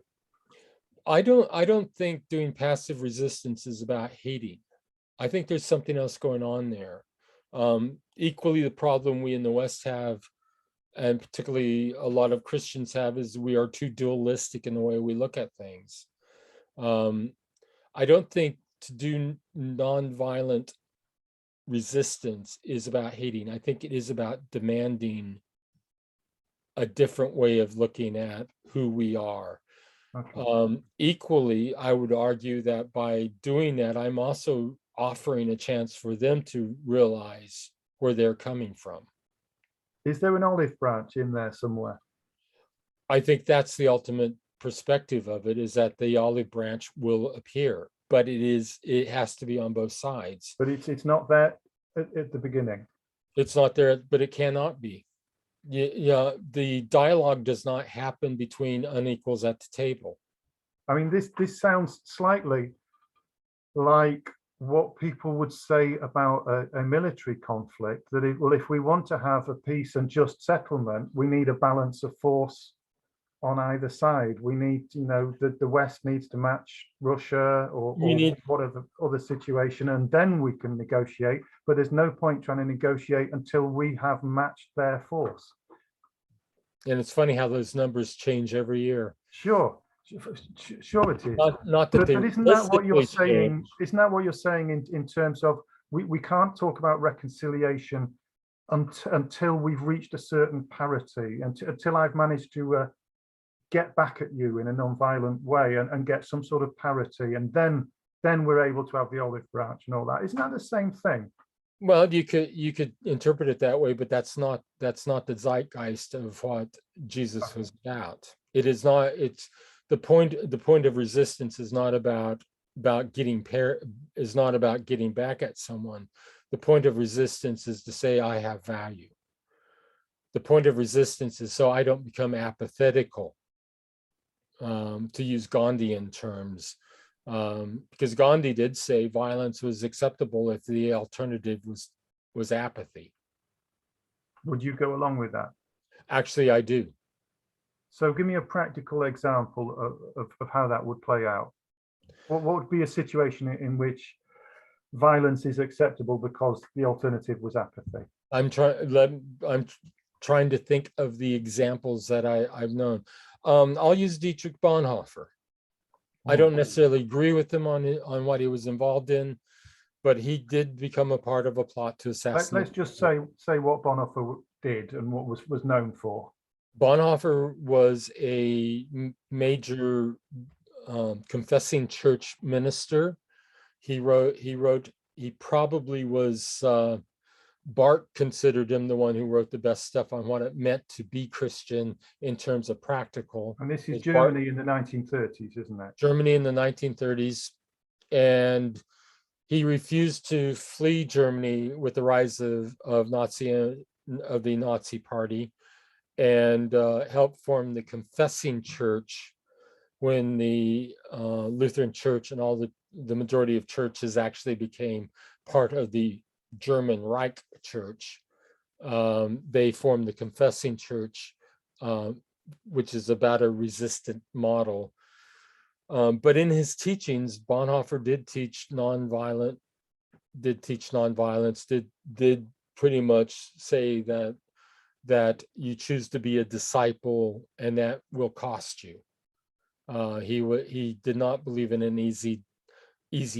I don't think doing passive resistance is about hating. I think there's something else going on there. Equally, the problem we in the West have, and particularly a lot of Christians have, is we are too dualistic in the way we look at things. I don't think to do nonviolent resistance is about hating. I think it is about demanding a different way of looking at who we are. Okay. Equally, I would argue that by doing that, I'm also offering a chance for them to realize where they're coming from. Is there an olive branch in there somewhere? I think that's the ultimate perspective of it, is that the olive branch will appear, but it has to be on both sides. But it's not there at the beginning. It's not there, but it cannot be. Yeah, the dialogue does not happen between unequals at the table. I mean, this sounds slightly like what people would say about a military conflict, that if we want to have a peace and just settlement, we need a balance of force on either side. We need, the West needs to match Russia or whatever other situation, and then we can negotiate. But there's no point trying to negotiate until we have matched their force. And it's funny how those numbers change every year. Sure it is. Not that but isn't that what you're saying? Isn't that what you're saying in terms of we can't talk about reconciliation until we've reached a certain parity, until I've managed to get back at you in a non-violent way and get some sort of parity, and then we're able to have the olive branch and all that. Isn't that the same thing? Well, you could interpret it that way, but that's not the zeitgeist of what Jesus was about. It is not. It's the point. The point of resistance is not about is not about getting back at someone. The point of resistance is to say I have value. The point of resistance is so I don't become apathetical, to use Gandhian terms. Because Gandhi did say violence was acceptable if the alternative was apathy. Would you go along with that? Actually, I do. So give me a practical example of how that would play out. What would be a situation in which violence is acceptable because the alternative was apathy? I'm trying to think of the examples that I've known. I'll use Dietrich Bonhoeffer. I don't necessarily agree with him on what he was involved in, but he did become a part of a plot to assassinate. Let's just say what Bonhoeffer did and what was known for. Bonhoeffer was a major confessing church minister. He probably was, Barth considered him the one who wrote the best stuff on what it meant to be Christian in terms of practical. And this is Germany in the 1930s, isn't it? Germany in the 1930s. And he refused to flee Germany with the rise of the Nazi party, and helped form the confessing church when the Lutheran Church and all the majority of churches actually became part of the German Reich Church. They formed the confessing church, which is about a resistant model. But in his teachings, Bonhoeffer did teach nonviolence, did pretty much say that you choose to be a disciple and that will cost you. He did not believe in an easy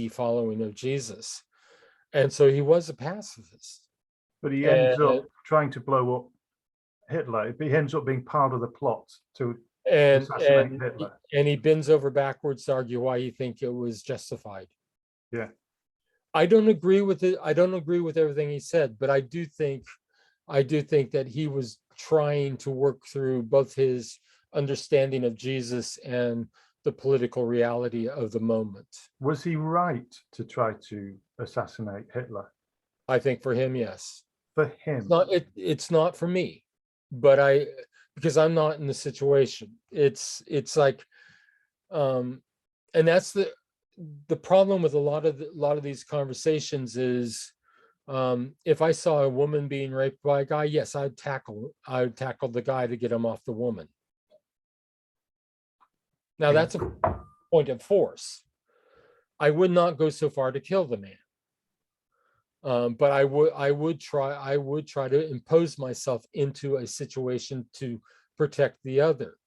following of Jesus. And so he was a pacifist. But he ends up trying to blow up Hitler. He ends up being part of the plot to assassinate Hitler. And he bends over backwards to argue why he think it was justified. Yeah. I don't agree with it. I don't agree with everything he said, but I do think that he was trying to work through both his understanding of Jesus and the political reality of the moment. Was he right to try to assassinate Hitler? I think for him, yes. For him? It's not for me, but because I'm not in the situation. It's like, and that's the problem with a lot of these conversations is, if I saw a woman being raped by a guy, yes, I would tackle the guy to get him off the woman. Now that's a point of force. I would not go so far to kill the man. But I would try to impose myself into a situation to protect the other.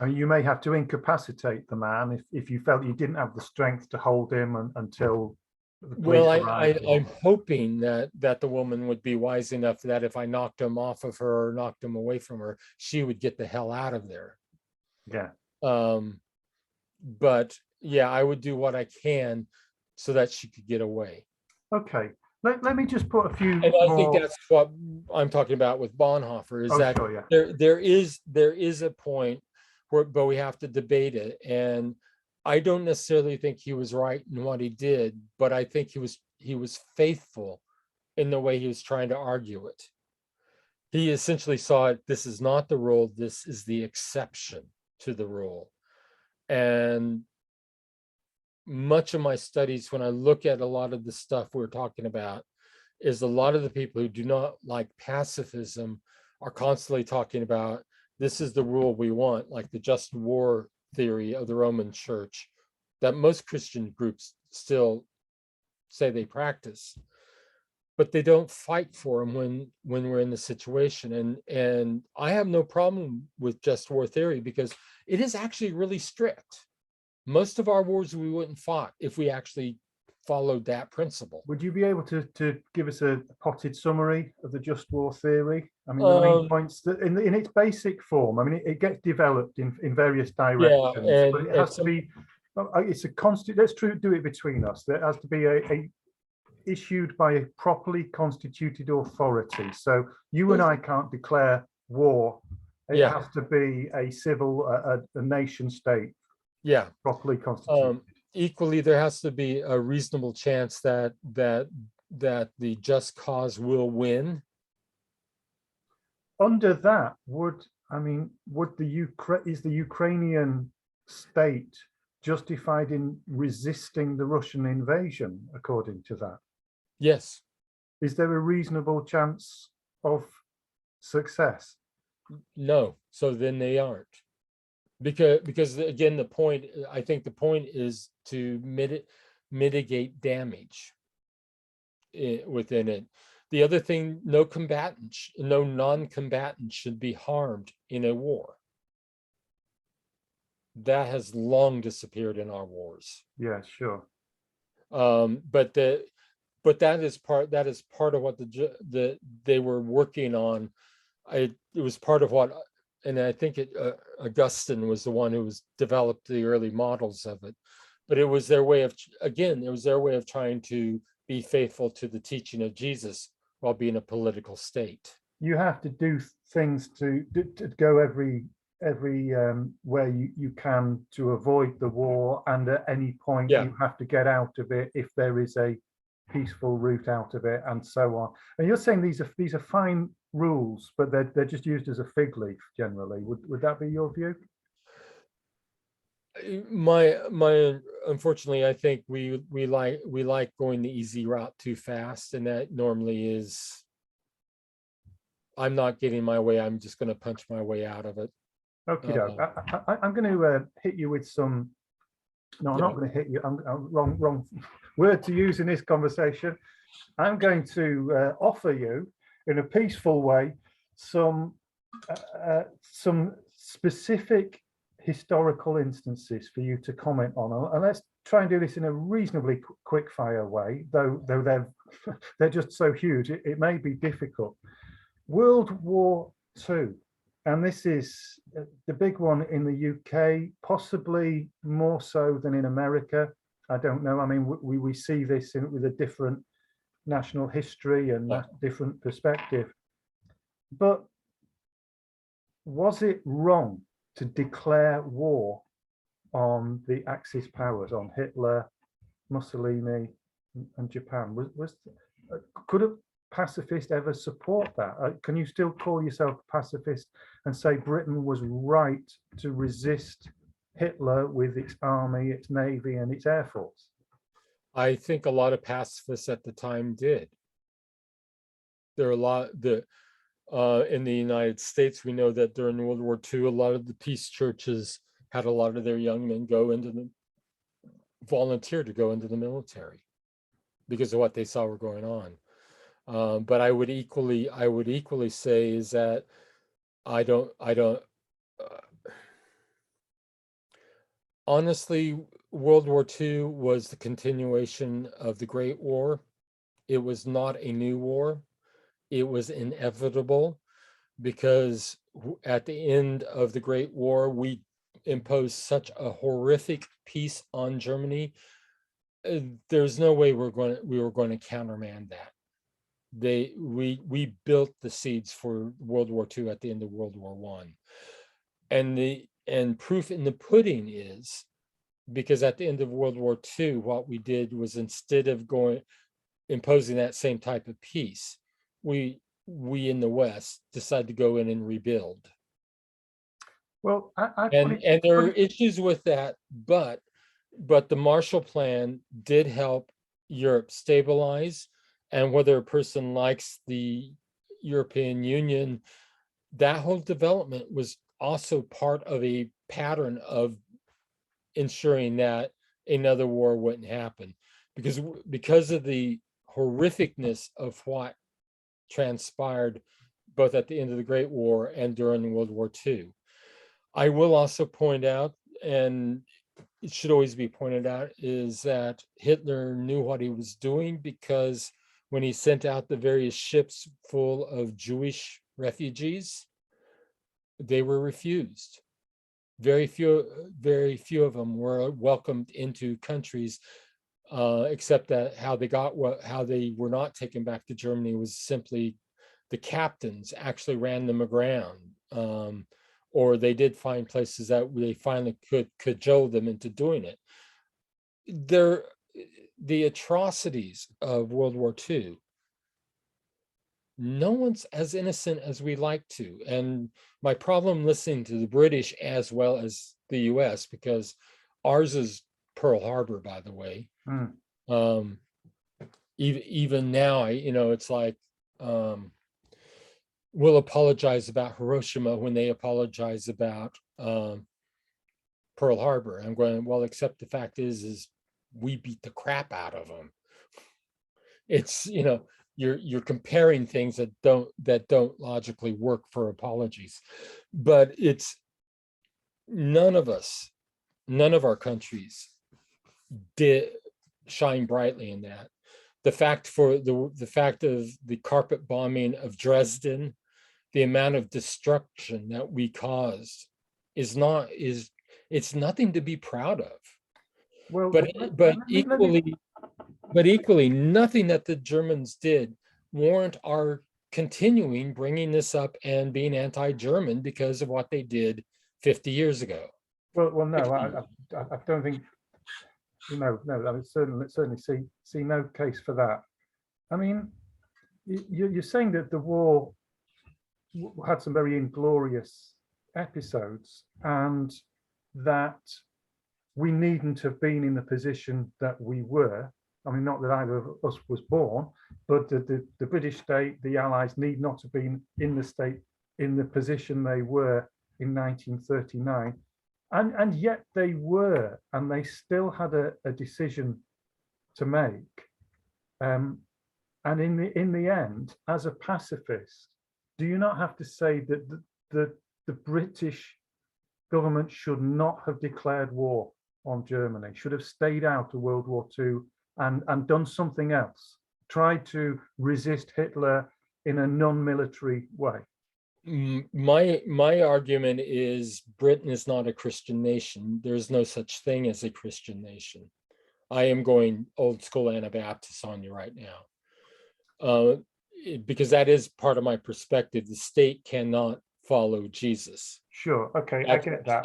And you may have to incapacitate the man if you felt you didn't have the strength to hold him until the police arrived. I'm hoping that the woman would be wise enough that if I knocked him off of her or knocked him away from her, she would get the hell out of there. Yeah. But yeah, I would do what I can so that she could get away. Okay. Let me just put a few. And I think that's what I'm talking about with Bonhoeffer, is that sure, yeah. there is a point where, but we have to debate it. And I don't necessarily think he was right in what he did, but I think he was faithful in the way he was trying to argue it. He essentially saw it, this is not the rule, this is the exception to the rule. And much of my studies, when I look at a lot of the stuff we're talking about, is a lot of the people who do not like pacifism are constantly talking about, this is the rule we want, like the just war theory of the Roman Church that most Christian groups still say they practice, but they don't fight for them when we're in the situation. And I have no problem with just war theory because it is actually really strict. Most of our wars we wouldn't fought if we actually followed that principle. Would you be able to give us a potted summary of the just war theory? I mean, the main points that in its basic form, I mean, it gets developed in various directions, but it has to be, it's a constant, let's do it between us. There has to be issued by a properly constituted authority. So you and I can't declare war. It Yeah. has to be a civil, a nation state Yeah. properly constituted. Equally, there has to be a reasonable chance that the just cause will win. Under that, would is the Ukrainian state justified in resisting the Russian invasion, according to that? Yes. Is there a reasonable chance of success? No. So then they aren't. Because again, I think the point is to mitigate damage within it. The other thing, no non-combatant should be harmed in a war. That has long disappeared in our wars. Yeah, sure. But that is part of what they were working on. It was part of what, and I think Augustine was the one who developed the early models of it. But it was their way of trying to be faithful to the teaching of Jesus while being a political state. You have to do things to go every where you can to avoid the war, and at any point you have to get out of it if there is a peaceful route out of it, and so on. And you're saying these are fine rules, but they're just used as a fig leaf generally. Would that be your view? My unfortunately, I think we like going the easy route too fast, and that normally is, I'm not getting my way, I'm just going to punch my way out of it. Okay, I'm going to hit you with some. No, I'm not going to hit you. I'm wrong word to use in this conversation. I'm going to offer you, in a peaceful way, some specific historical instances for you to comment on, and let's try and do this in a reasonably quick fire way, though they're just so huge it may be difficult. World War II, and this is the big one in the UK, possibly more so than in America. I don't know. I mean, we see this with a different national history and different perspective. But was it wrong to declare war on the Axis powers, on Hitler, Mussolini, and Japan? Could a pacifist ever support that? Can you still call yourself a pacifist and say Britain was right to resist Hitler with its army, its navy, and its air force? I think a lot of pacifists at the time did. There are a lot in the United States. We know that during World War II, a lot of the peace churches had a lot of their young men volunteer to go into the military because of what they saw were going on. But I would equally say is that I don't honestly, World War II was the continuation of the Great War. It was not a new war. It was inevitable because at the end of the Great War, we imposed such a horrific peace on Germany. There's no way we were going to countermand that. We built the seeds for World War II at the end of World War I. And proof in the pudding is because at the end of World War II, what we did was, instead of imposing that same type of peace, we in the West decided to go in and rebuild. Well, and there are issues with that, but the Marshall Plan did help Europe stabilize. And whether a person likes the European Union, that whole development was also part of a pattern of ensuring that another war wouldn't happen, because of the horrificness of what transpired both at the end of the Great War and during World War II. I will also point out, and it should always be pointed out, is that Hitler knew what he was doing, because when he sent out the various ships full of Jewish refugees, they were refused. Very few of them were welcomed into countries except that how they were not taken back to Germany was simply the captains actually ran them aground, or they did find places that they finally could cajole them into doing it. The atrocities of World War II, no one's as innocent as we like to. And my problem listening to the British as well as the US, because ours is Pearl Harbor, by the way. Even now, it's like, we'll apologize about Hiroshima when they apologize about Pearl Harbor. I'm going, well, except the fact is we beat the crap out of them. It's, you're comparing things that don't logically work for apologies. But it's none of our countries did shine brightly in that. The fact of the carpet bombing of Dresden, the amount of destruction that we caused it's nothing to be proud of. Well, but equally, nothing that the Germans did warrant our continuing bringing this up and being anti-German because of what they did 50 years ago. Well, no, I don't think. No, I would certainly see no case for that. I mean, you're saying that the war had some very inglorious episodes, and that we needn't have been in the position that we were. I mean, not that either of us was born, but the British state, the Allies, need not have been in the position they were in 1939. And yet they were, and they still had a decision to make. And in the end, as a pacifist, do you not have to say that the British government should not have declared war on Germany, should have stayed out of World War II and done something else, tried to resist Hitler in a non-military way? My argument is Britain is not a Christian nation. There's no such thing as a Christian nation. I am going old school Anabaptist on you right now, because that is part of my perspective. The state cannot follow Jesus. Sure. Okay, I get that.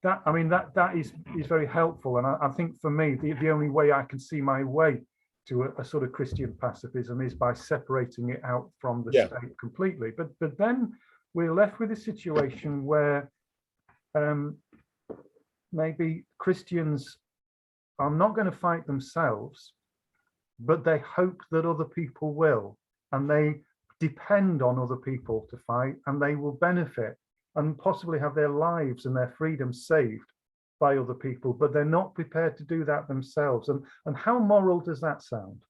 That is very helpful, and I think for me the only way I can see my way to a sort of Christian pacifism is by separating it out from the state completely. But then we're left with a situation where maybe Christians are not going to fight themselves, but they hope that other people will, and they depend on other people to fight, and they will benefit and possibly have their lives and their freedom saved by other people, but they're not prepared to do that themselves. And how moral does that sound?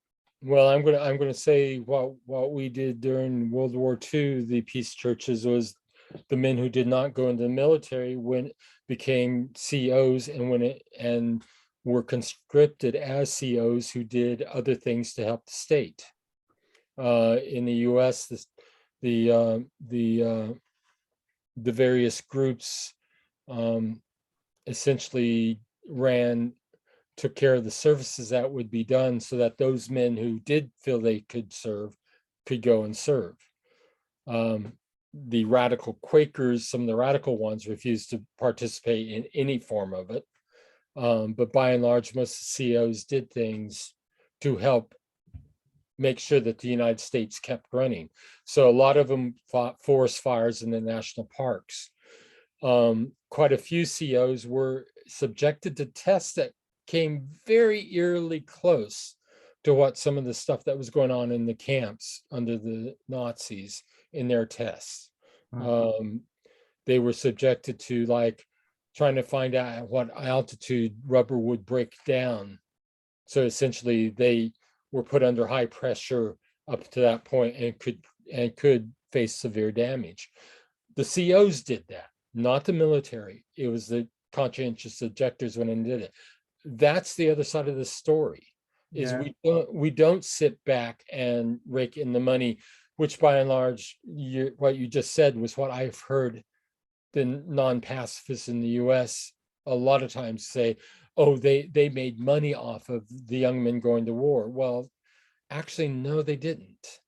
Well, I'm going to say what we did during World War II, the peace churches, was the men who did not go into the military became COs and were conscripted as COs who did other things to help the state. In the U.S., the various groups essentially took care of the services that would be done so that those men who did feel they could serve could go and serve. The radical Quakers, some of the radical ones, refused to participate in any form of it. But by and large, most COs did things to help make sure that the United States kept running. So a lot of them fought forest fires in the national parks. Quite a few COs were subjected to tests that came very eerily close to what some of the stuff that was going on in the camps under the Nazis in their tests. They were subjected to trying to find out at what altitude rubber would break down. So essentially they were put under high pressure up to that point and could face severe damage. The COs did that, not the military. It was the conscientious objectors went and did it. That's the other side of the story. Is we don't sit back and rake in the money, which by and large, what you just said was what I've heard the non-pacifists in the US a lot of times say, oh, they made money off of the young men going to war. Well, actually, no, they didn't.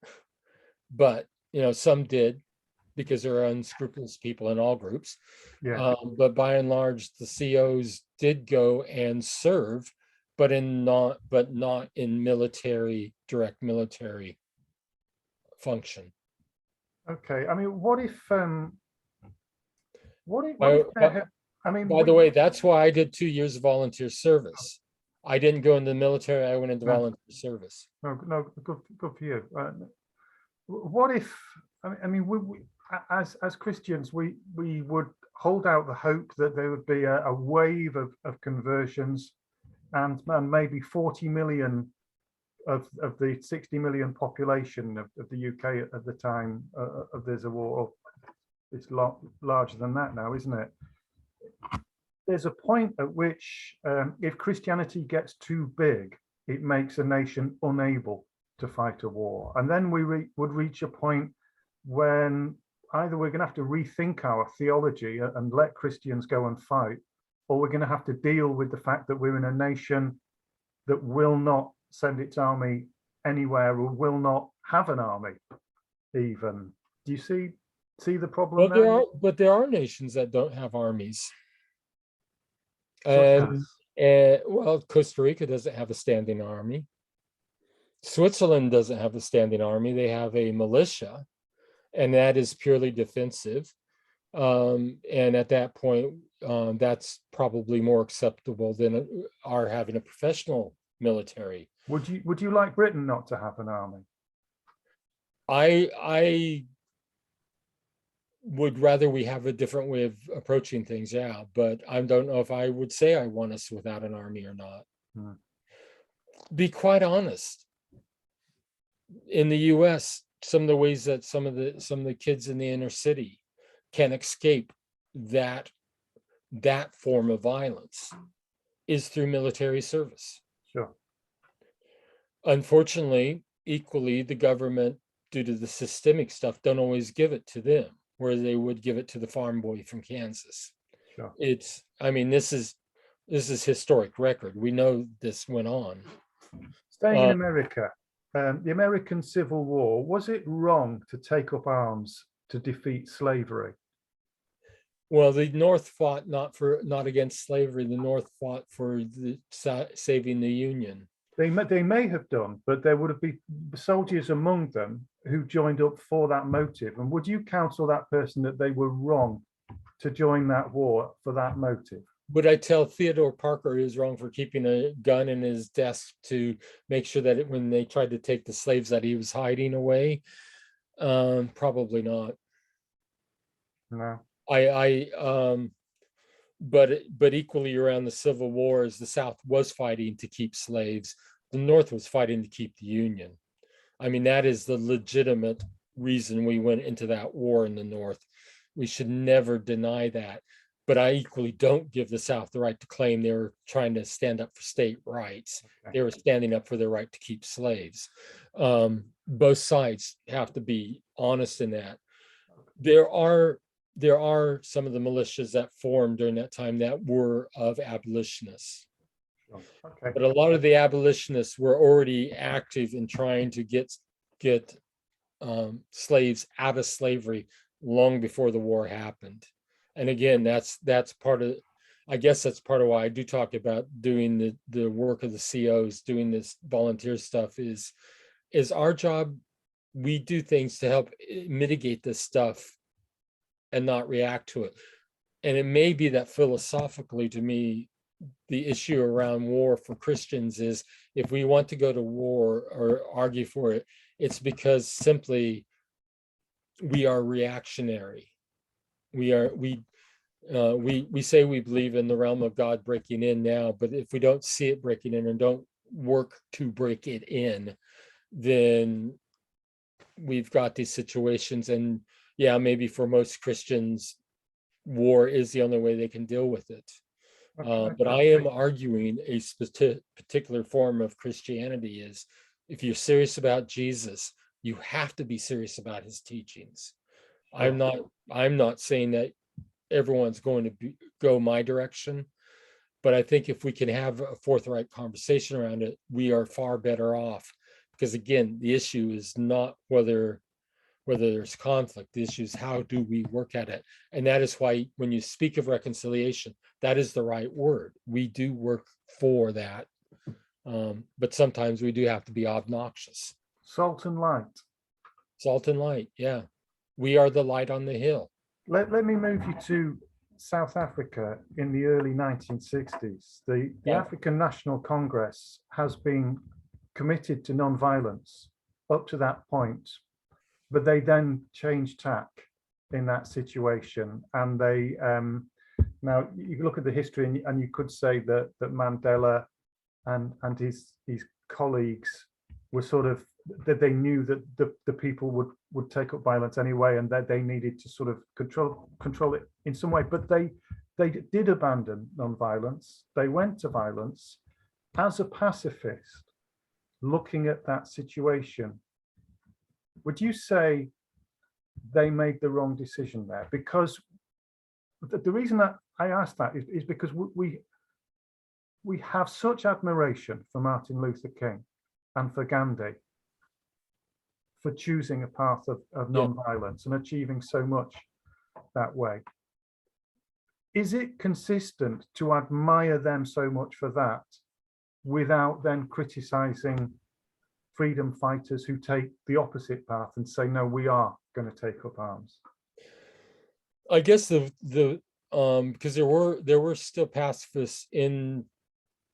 But, some did, because there are unscrupulous people in all groups. Yeah. But by and large, the COs did go and serve, but not in direct military function. Okay. I mean, what if By, there had, I mean, by the way, that's why I did 2 years of volunteer service. I didn't go into the military, I went into No. volunteer service. no, good for you. What if, I mean, as Christians, we would hold out the hope that there would be a wave of conversions, and maybe 40 million of the 60 million population of the UK at the time of there's a war. It's larger than that now, isn't it? There's a point at which, if Christianity gets too big, it makes a nation unable to fight a war. And then we would reach a point when either we're going to have to rethink our theology and let Christians go and fight, or we're going to have to deal with the fact that we're in a nation that will not send its army anywhere, or will not have an army even. Do you see the problem there? But there are nations that don't have armies. Such And well, Costa Rica doesn't have a standing army. Switzerland doesn't have a standing army. They have a militia, and that is purely defensive. And at that point, that's probably more acceptable than our having a professional military. Would you like Britain not to have an army? I would rather we have a different way of approaching things, yeah, but I don't know if I would say I want us without an army or not. Be quite honest. In the US, some of the ways that some of the kids in the inner city can escape that form of violence is through military service. Sure. Unfortunately, equally, the government, due to the systemic stuff, don't always give it to them, where they would give it to the farm boy from Kansas. Sure. I mean, this is historic record. We know this went on. Staying in America, the American Civil War, was it wrong to take up arms to defeat slavery? Well, the North fought not against slavery. The North fought for saving the Union. They may have done, but there would have been soldiers among them who joined up for that motive. And would you counsel that person that they were wrong to join that war for that motive? Would I tell Theodore Parker he was wrong for keeping a gun in his desk to make sure that when they tried to take the slaves that he was hiding away? Probably not. No. But equally around the Civil War, as the South was fighting to keep slaves, the North was fighting to keep the Union. I mean, that is the legitimate reason we went into that war in the North. We should never deny that. But I equally don't give the South the right to claim they were trying to stand up for state rights. Okay. They were standing up for their right to keep slaves. Both sides have to be honest in that. There are some of the militias that formed during that time that were of abolitionists. Okay. But a lot of the abolitionists were already active in trying to get slaves out of slavery long before the war happened. And again, that's part of, I guess that's part of why I do talk about doing the work of the COs, doing this volunteer stuff is our job. We do things to help mitigate this stuff and not react to it. And it may be that philosophically, to me, the issue around war for Christians is if we want to go to war or argue for it, it's because simply we are reactionary. We say we believe in the realm of God breaking in now, but if we don't see it breaking in and don't work to break it in, then we've got these situations. And yeah, maybe for most Christians, war is the only way they can deal with it. But I am arguing a particular form of Christianity is if you're serious about Jesus, you have to be serious about his teachings. I'm not saying that everyone's going to go my direction, But I think if we can have a forthright conversation around it, we are far better off. Because again, the issue is not whether there's conflict. The issue is how do we work at it? And that is why when you speak of reconciliation, that is the right word. We do work for that. But sometimes we do have to be obnoxious. Salt and light. Salt and light, yeah. We are the light on the hill. Let me move you to South Africa in the early 1960s. The African National Congress has been committed to non-violence up to that point, but they then changed tack in that situation. And they, now you look at the history and you could say that Mandela and his colleagues were sort of, that they knew that the people would take up violence anyway, and that they needed to sort of control it in some way. But they did abandon non-violence. They went to violence. As a pacifist, looking at that situation, would you say they made the wrong decision there? Because the reason that I ask that is because we have such admiration for Martin Luther King and for Gandhi for choosing a path of non-violence and achieving so much that way. Is it consistent to admire them so much for that without then criticizing freedom fighters who take the opposite path and say, no, we are going to take up arms? I guess because there were still pacifists in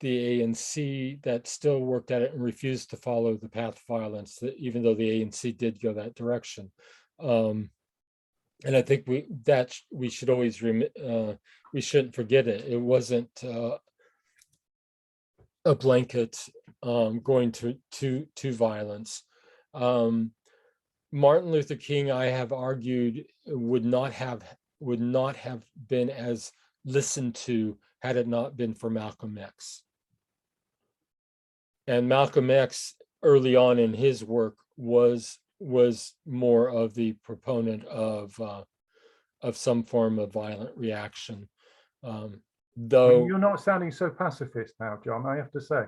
the ANC that still worked at it and refused to follow the path of violence, even though the ANC did go that direction. And I think we should always we shouldn't forget it. It wasn't a blanket going to violence. Martin Luther King, I have argued, would not have been as listened to had it not been for Malcolm X. And Malcolm X, early on in his work, was more of the proponent of some form of violent reaction. Though you're not sounding so pacifist now, John, I have to say.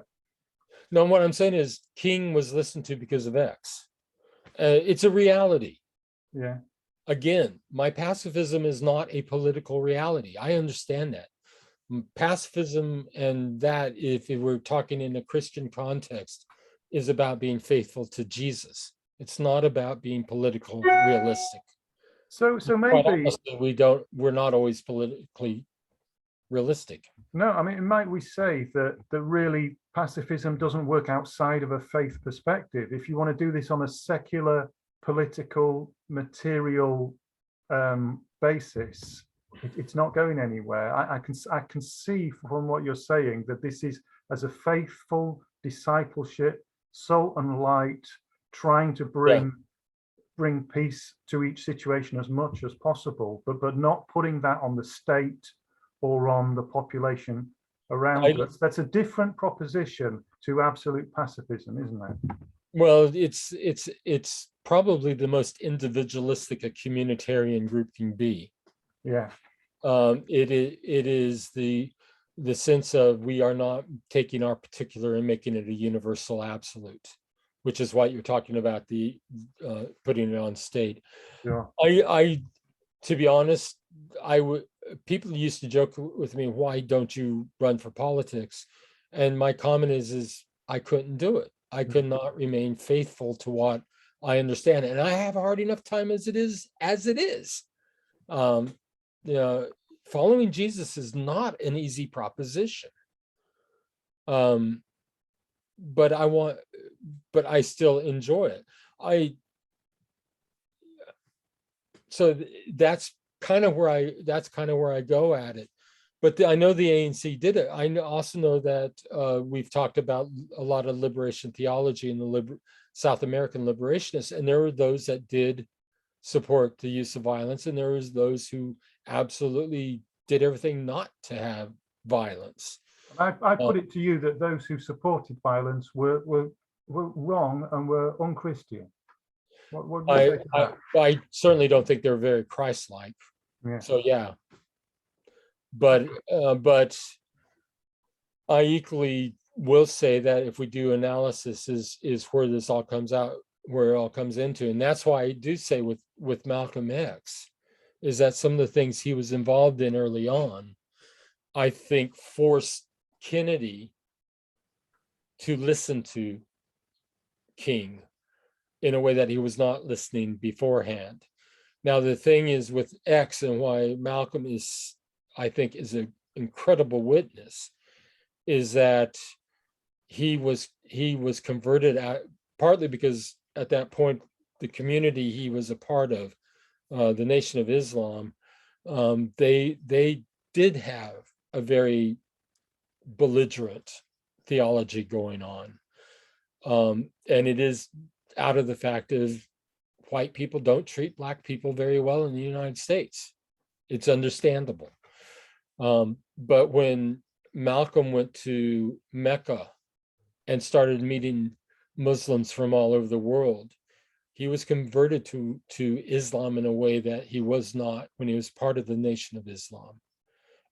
No, what I'm saying is King was listened to because of X. It's a reality. Yeah. Again, my pacifism is not a political reality. I understand that. Pacifism, and that, if we're talking in a Christian context, is about being faithful to Jesus. It's not about being political realistic. So maybe we're not always politically realistic. No, I mean, might we say that really pacifism doesn't work outside of a faith perspective? If you want to do this on a secular, political, material basis, it's not going anywhere. I can see from what you're saying that this is, as a faithful discipleship, salt and light, trying to bring peace to each situation as much as possible, but not putting that on the state or on the population around us. That's a different proposition to absolute pacifism, isn't it? Well, it's probably the most individualistic a communitarian group can be. Yeah. It is the sense of we are not taking our particular and making it a universal absolute, which is what you're talking about, the putting it on state. Yeah. I to be honest, people used to joke with me, why don't you run for politics? And my comment is I couldn't do it. I could not remain faithful to what I understand, and I have a hard enough time as it is. Following Jesus is not an easy proposition. But I still enjoy it. So that's kind of where I go at it. But I know the ANC did it. I also know that we've talked about a lot of liberation theology and the South American liberationists, and there were those that did support the use of violence, and there was those who absolutely did everything not to have violence. I put it to you that those who supported violence were wrong and were unchristian. What do you say to that? I certainly don't think they're very Christ-like. Yeah. So yeah. But I equally will say that if we do analysis is where this all comes out, where it all comes into. And that's why I do say with Malcolm X, is that some of the things he was involved in early on, I think forced Kennedy to listen to King in a way that he was not listening beforehand. Now, the thing is with X, and why Malcolm is, I think, is an incredible witness, is that he was converted at, partly because at that point, the community he was a part of, the Nation of Islam, they did have a very belligerent theology going on. And it is out of the fact of white people don't treat Black people very well in the United States. It's understandable. But when Malcolm went to Mecca and started meeting Muslims from all over the world, he was converted to Islam in a way that he was not when he was part of the Nation of Islam.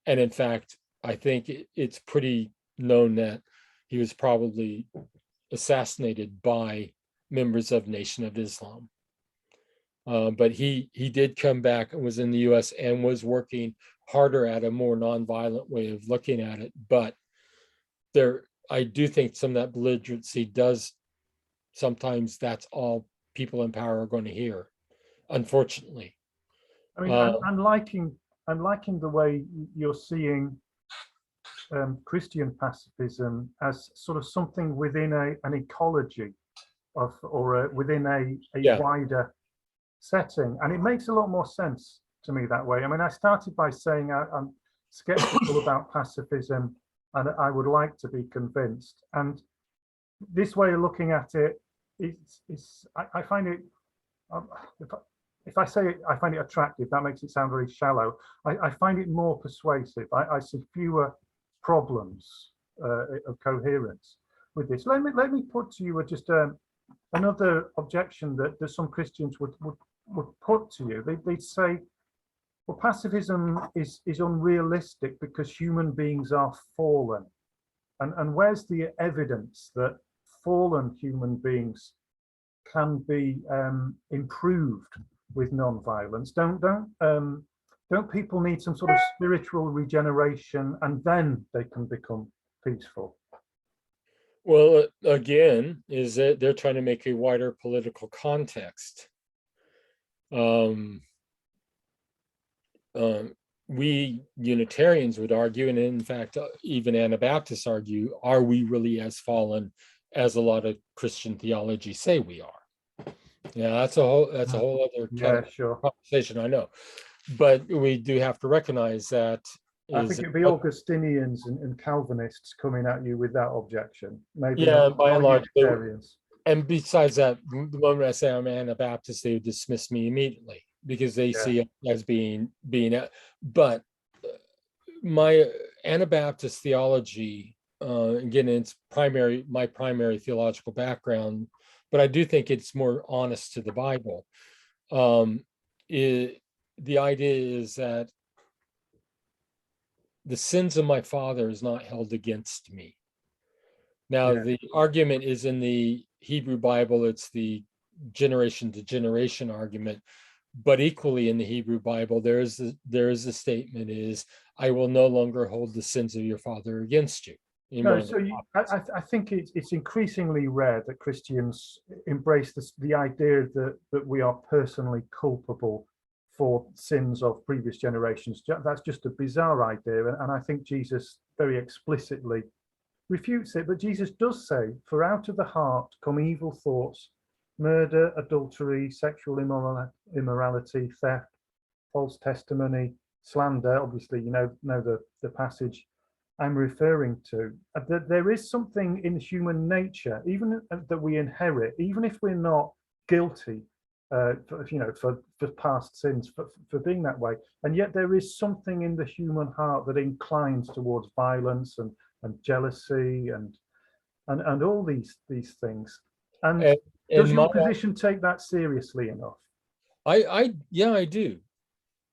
And in fact, I think it's pretty known that he was probably assassinated by members of Nation of Islam. But he did come back and was in the US and was working harder at a more nonviolent way of looking at it. But I do think some of that belligerency does, sometimes that's all people in power are going to hear, unfortunately. I mean, I'm liking the way you're seeing Christian pacifism as sort of something within an ecology or within a wider setting, and it makes a lot more sense to me that way. I mean, I started by saying I'm skeptical about pacifism, and I would like to be convinced. And this way of looking at it, I find it. If I say I find it attractive, that makes it sound very shallow. I find it more persuasive. I see fewer problems of coherence with this. Let me put to you just another objection that some Christians would put to you. They'd say, well, pacifism is unrealistic because human beings are fallen. And where's the evidence that fallen human beings can be improved with non-violence? Don't people need some sort of spiritual regeneration and then they can become peaceful? Well, again, is that they're trying to make a wider political context. We Unitarians would argue, and in fact, even Anabaptists argue, are we really as fallen as a lot of Christian theology say we are? Yeah, that's a whole other conversation, I know. But we do have to recognize that. I think it'd be Augustinians and Calvinists coming at you with that objection. Maybe yeah, by and large. Unitarians. And besides that, the moment I say I'm Anabaptist, they would dismiss me immediately because they see it as being. But my Anabaptist theology, again, it's my primary theological background, but I do think it's more honest to the Bible. The idea is that the sins of my father is not held against me. Now, the argument is in the Hebrew Bible, it's the generation to generation argument, but equally in the Hebrew Bible, there is a statement is, I will no longer hold the sins of your father against you. No, so I think it's increasingly rare that Christians embrace the idea that we are personally culpable for sins of previous generations. That's just a bizarre idea, and I think Jesus very explicitly refutes it. But Jesus does say, for out of the heart come evil thoughts, murder, adultery, sexual immorality, theft, false testimony, slander. Obviously, you know the passage I'm referring to. That there is something in human nature, even that we inherit, even if we're not guilty, for past sins, for being that way, and yet there is something in the human heart that inclines towards violence and jealousy and all these things. And does your position take that seriously enough? I do.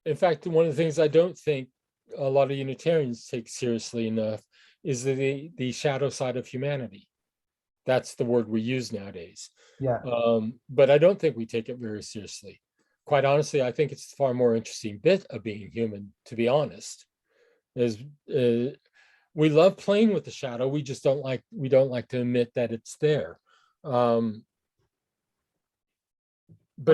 In fact, one of the things I don't think a lot of Unitarians take seriously enough is the shadow side of humanity. That's the word we use nowadays. Yeah. But I don't think we take it very seriously. Quite honestly, I think it's a far more interesting bit of being human, to be honest. Is we love playing with the shadow. We just don't like to admit that it's there. But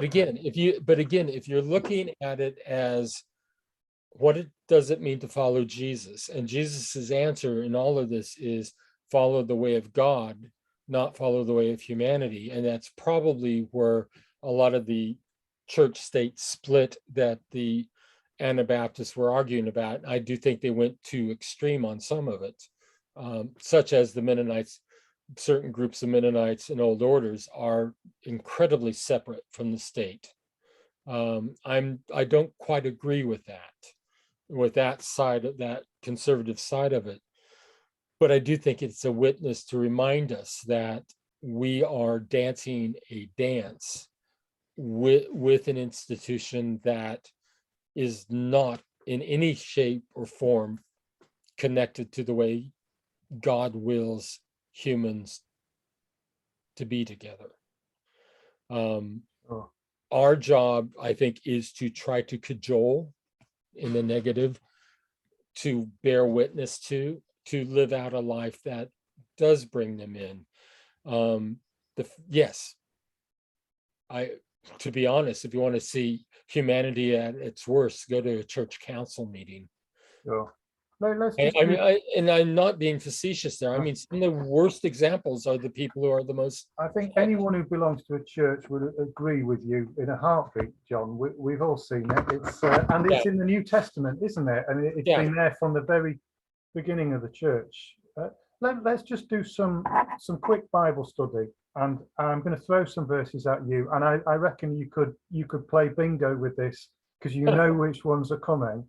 again, if you're looking at it as does it mean to follow Jesus? And Jesus's answer in all of this is follow the way of God, not follow the way of humanity. And that's probably where a lot of the church-state split that the Anabaptists were arguing about. I do think they went too extreme on some of it, such as the Mennonites. Certain groups of Mennonites and old orders are incredibly separate from the state. I don't quite agree with that side of that conservative side of it. But I do think it's a witness to remind us that we are dancing a dance with an institution that is not in any shape or form connected to the way God wills humans to be together. Our job, I think, is to try to cajole in the negative, to bear witness to live out a life that does bring them in. To be honest, if you want to see humanity at its worst, go to a church council meeting. Sure. And I'm not being facetious there. I mean, some of the worst examples are the people who are the most. I think anyone who belongs to a church would agree with you in a heartbeat, John. We've all seen it. It's it's in the New Testament, isn't it? And it's been there from the very beginning of the church. Let's just do some quick Bible study, and I'm going to throw some verses at you. And I reckon you could play bingo with this because you know which ones are coming.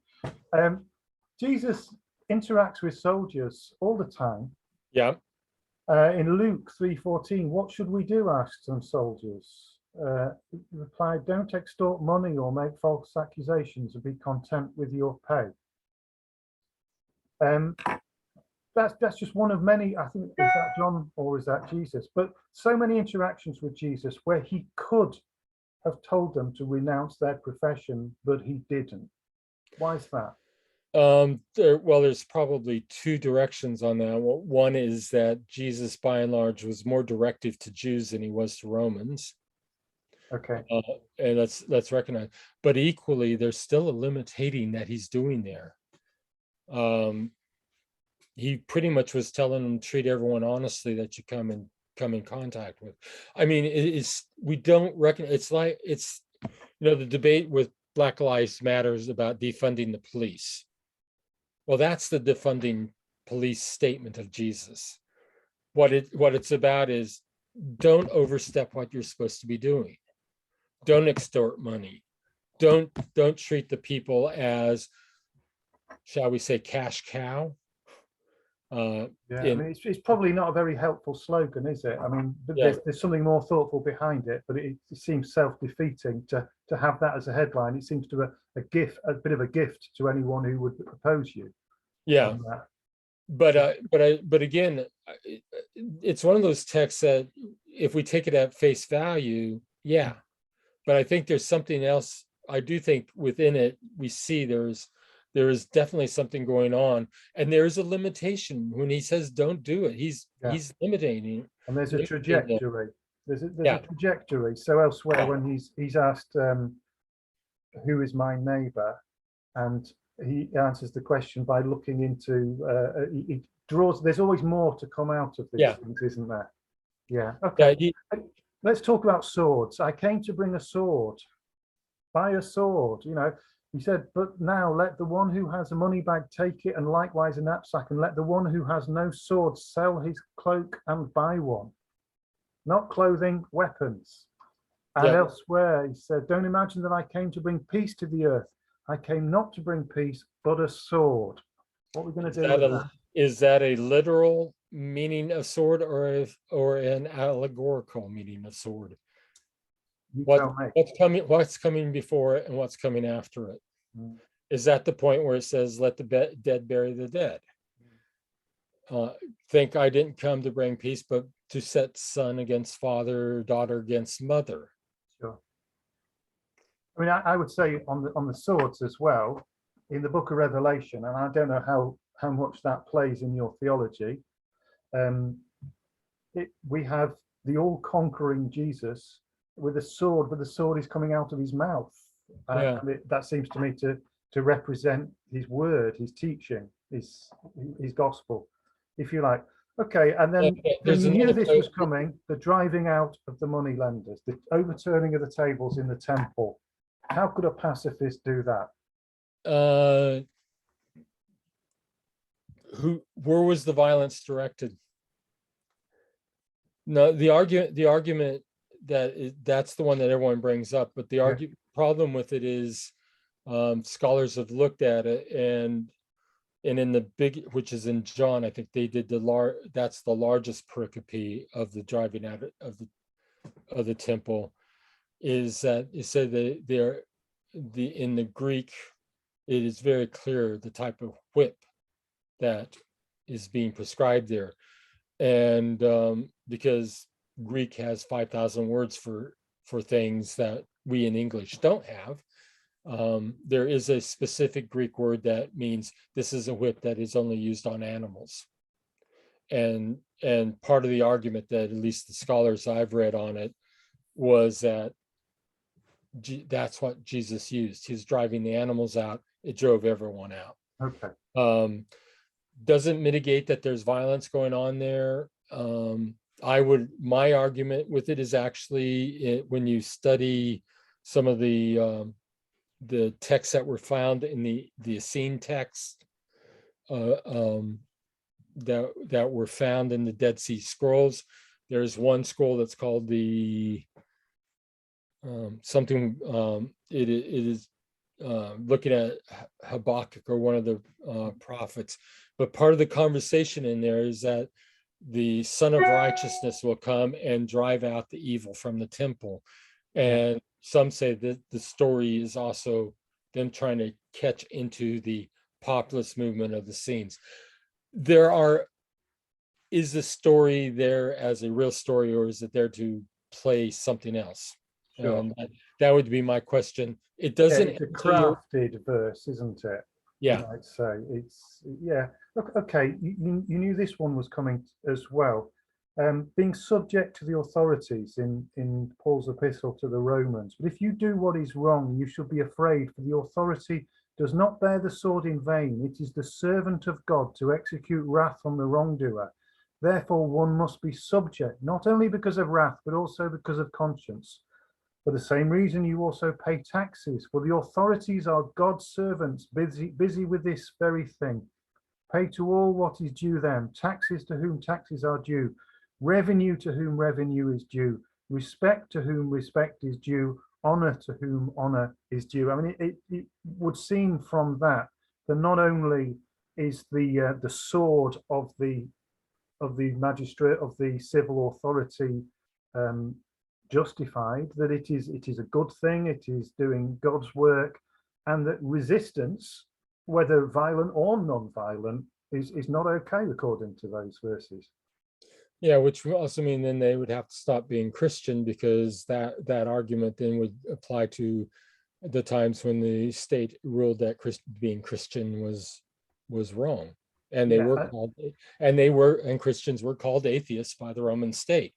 Jesus interacts with soldiers all the time. Yeah. In Luke 3:14, what should we do? Asked some soldiers. He replied, don't extort money or make false accusations, and be content with your pay. That's just one of many. I think, is that John or is that Jesus? But so many interactions with Jesus where he could have told them to renounce their profession, but he didn't. Why is that? There's probably two directions on that. One is that Jesus, by and large, was more directive to Jews than he was to Romans. Okay. And let's recognize. But equally, there's still a limitating that he's doing there. He pretty much was telling them treat everyone honestly that you come in contact with. I mean, we don't recognize. It's the debate with Black Lives Matters about defunding the police. Well, that's the defunding police statement of Jesus. What it's about is don't overstep what you're supposed to be doing. Don't extort money. Don't treat the people as, shall we say, cash cow. It's probably not a very helpful slogan, is it? I mean, there's something more thoughtful behind it, but it seems self-defeating to have that as a headline. It seems to be a bit of a gift to anyone who would oppose you. Yeah, but again, it's one of those texts that if we take it at face value, yeah. But I think there's something else. I do think within it we see there is definitely something going on, and there is a limitation when he says don't do it. He's limiting. And there's a trajectory. There's a trajectory. So elsewhere, when he's asked, "Who is my neighbour?" and he answers the question by looking into. He draws. There's always more to come out of these things, isn't there? Yeah. Okay. Let's talk about swords. I came to bring a sword. Buy a sword. He said, but now let the one who has a money bag take it, and likewise a knapsack, and let the one who has no sword sell his cloak and buy one. Not clothing, weapons. And elsewhere, he said, don't imagine that I came to bring peace to the earth. I came not to bring peace, but a sword. What are we going to do with that? Is that a literal meaning of sword or an allegorical meaning of sword? What's coming before it and what's coming after it? Is that the point where it says let the dead bury the dead? think I didn't come to bring peace, but to set son against father, daughter against mother. Sure. I mean, I would say on the swords as well, in the book of Revelation, and I don't know how much that plays in your theology, we have the all-conquering Jesus with a sword, but the sword is coming out of his mouth. Yeah. And that seems to me to represent his word, his teaching, his gospel, if you like. Okay, and then There's you knew another this place. was coming, the driving out of the money lenders, the overturning of the tables in the temple. How could a pacifist do that? Where was the violence directed? No, the argument that's the one that everyone brings up, but the problem with it is scholars have looked at it, and in the big, which is in John, I think they did that's the largest pericope of the driving out of the temple, is that it said that in the Greek, it is very clear the type of whip that is being prescribed there. And because Greek has 5,000 words for things that we in English don't have, there is a specific Greek word that means this is a whip that is only used on animals. And part of the argument that at least the scholars I've read on it was that that's what Jesus used. He's driving the animals out. It drove everyone out. Okay. Doesn't mitigate that there's violence going on there. My argument with it is actually when you study some of the texts that were found in the Essene text that were found in the Dead Sea Scrolls. There's one scroll that's called the it is looking at Habakkuk, or one of the prophets. But part of the conversation in there is that the Son of Righteousness will come and drive out the evil from the temple. And some say that the story is also them trying to catch into the populist movement of the scenes. Is the story there as a real story, or is it there to play something else? Sure. That would be my question. It doesn't. It's a crafted verse, isn't it? Yeah. I'd say it's okay. You knew this one was coming as well. Being subject to the authorities in Paul's epistle to the Romans. But if you do what is wrong, you should be afraid, for the authority does not bear the sword in vain. It is the servant of God to execute wrath on the wrongdoer. Therefore, one must be subject, not only because of wrath, but also because of conscience. For the same reason, you also pay taxes, for the authorities are God's servants, busy with this very thing. Pay to all what is due them, taxes to whom taxes are due, revenue to whom revenue is due, respect to whom respect is due, honor to whom honor is due. I mean, it would seem from that not only is the sword of the magistrate, of the civil authority, justified, that it is a good thing, it is doing God's work, and that resistance, whether violent or non-violent, is not okay according to those verses. Yeah, which would also mean then they would have to stop being Christian, because that argument then would apply to the times when the state ruled that being Christian was wrong, and they were called, and Christians were called atheists by the Roman state.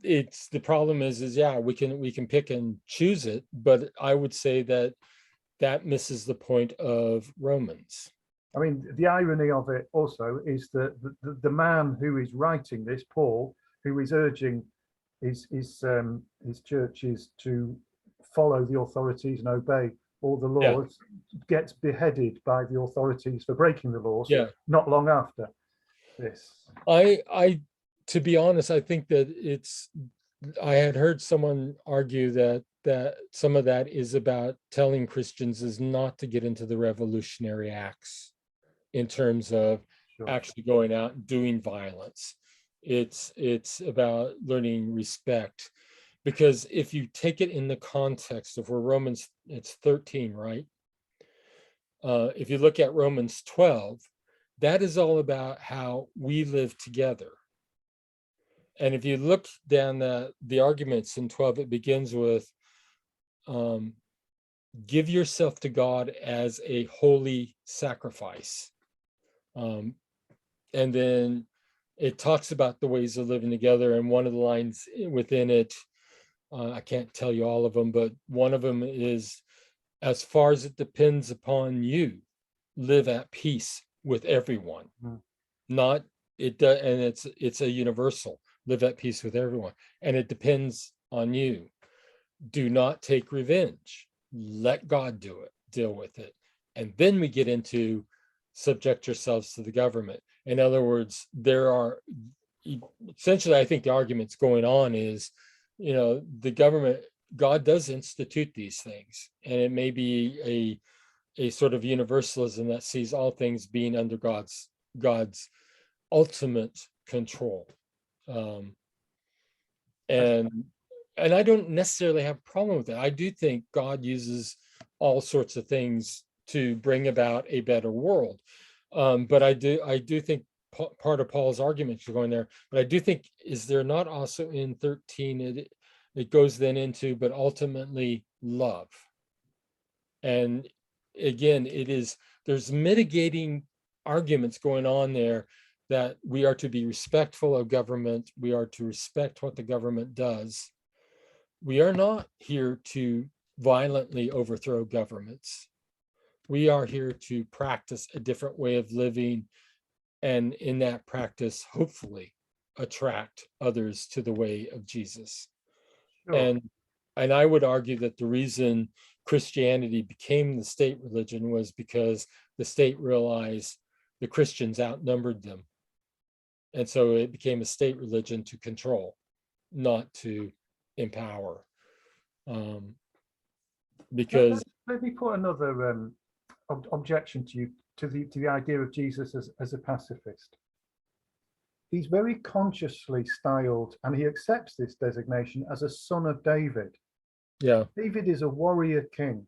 It's the problem is we can pick and choose it, but I would say that misses the point of Romans. I mean, the irony of it also is that the man who is writing this, Paul, who is urging his churches to follow the authorities and obey all the laws, gets beheaded by the authorities for breaking the laws. Not long after this. To be honest, I think that I had heard someone argue that some of that is about telling Christians is not to get into the revolutionary acts in terms of actually going out and doing violence. It's about learning respect, because if you take it in the context of where Romans, it's 13, right? If you look at Romans 12, that is all about how we live together. And if you look down the arguments in 12, it begins with, give yourself to God as a holy sacrifice. And then it talks about the ways of living together. And one of the lines within it, I can't tell you all of them, but one of them is, as far as it depends upon you, live at peace with everyone. Not it does, and it's a universal, live at peace with everyone, and it depends on you. Do not take revenge. Let God do it, deal with it. And then we get into subject yourselves to the government. In other words, there are essentially, I think the argument's going on is, the government, God does institute these things, and it may be a sort of universalism that sees all things being under God's ultimate control. And I don't necessarily have a problem with that. I do think God uses all sorts of things to bring about a better world. But I do think part of Paul's argument is going there. But I do think, is there not also in 13, it goes then into, but ultimately love. And again, there's mitigating arguments going on there, that we are to be respectful of government. We are to respect what the government does. We are not here to violently overthrow governments. We are here to practice a different way of living, and in that practice, hopefully attract others to the way of Jesus. Sure. And I would argue that the reason Christianity became the state religion was because the state realized the Christians outnumbered them. And so it became a state religion to control, not to empower. Because let me put another objection to you, to the idea of Jesus as a pacifist. He's very consciously styled, and he accepts this designation, as a son of David. Yeah. David is a warrior king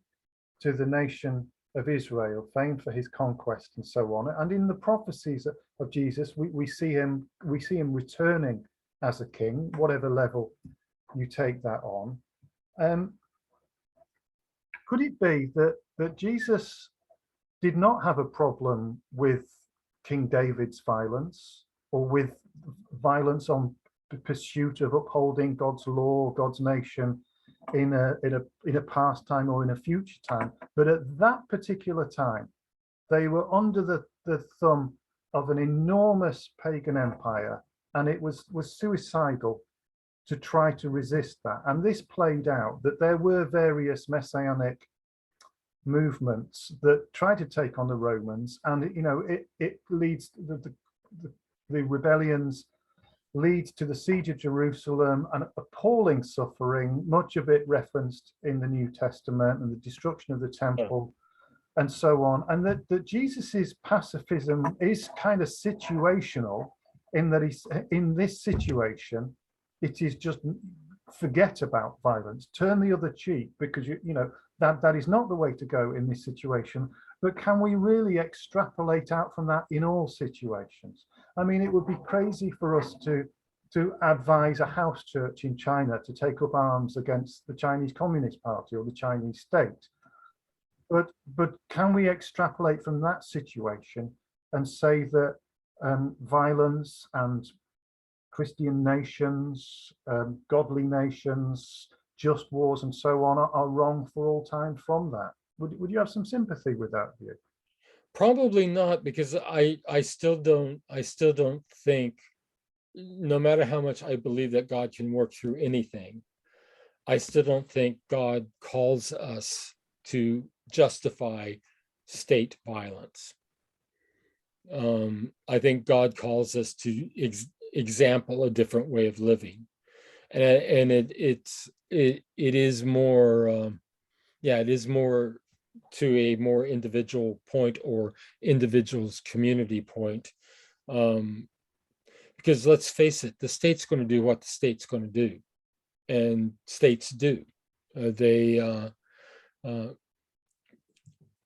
to the nation of Israel, famed for his conquest and so on. And in the prophecies of Jesus, we see him returning as a king, whatever level you take that on. Could it be that Jesus did not have a problem with King David's violence, or with violence on the pursuit of upholding God's law, God's nation, in a past time or in a future time, but at that particular time they were under the thumb of an enormous pagan empire, and it was suicidal to try to resist that. And this played out, that there were various messianic movements that tried to take on the Romans, and it leads the rebellions leads to the siege of Jerusalem and appalling suffering, much of it referenced in the New Testament, and the destruction of the temple and so on. And that Jesus's pacifism is kind of situational, in that he's in this situation, it is just forget about violence, turn the other cheek, because that is not the way to go in this situation. But can we really extrapolate out from that in all situations? I mean, it would be crazy for us to advise a house church in China to take up arms against the Chinese Communist Party or the Chinese state. But can we extrapolate from that situation and say that violence and Christian nations, godly nations, just wars and so on are wrong for all time from that? Would you have some sympathy with that view? Probably not, because I still don't think, no matter how much I believe that God can work through anything, I still don't think God calls us to justify state violence. I think God calls us to example a different way of living, and it is more, it is more to a more individual point, or individual's community point. Because let's face it, the state's going to do what the state's going to do, and states do.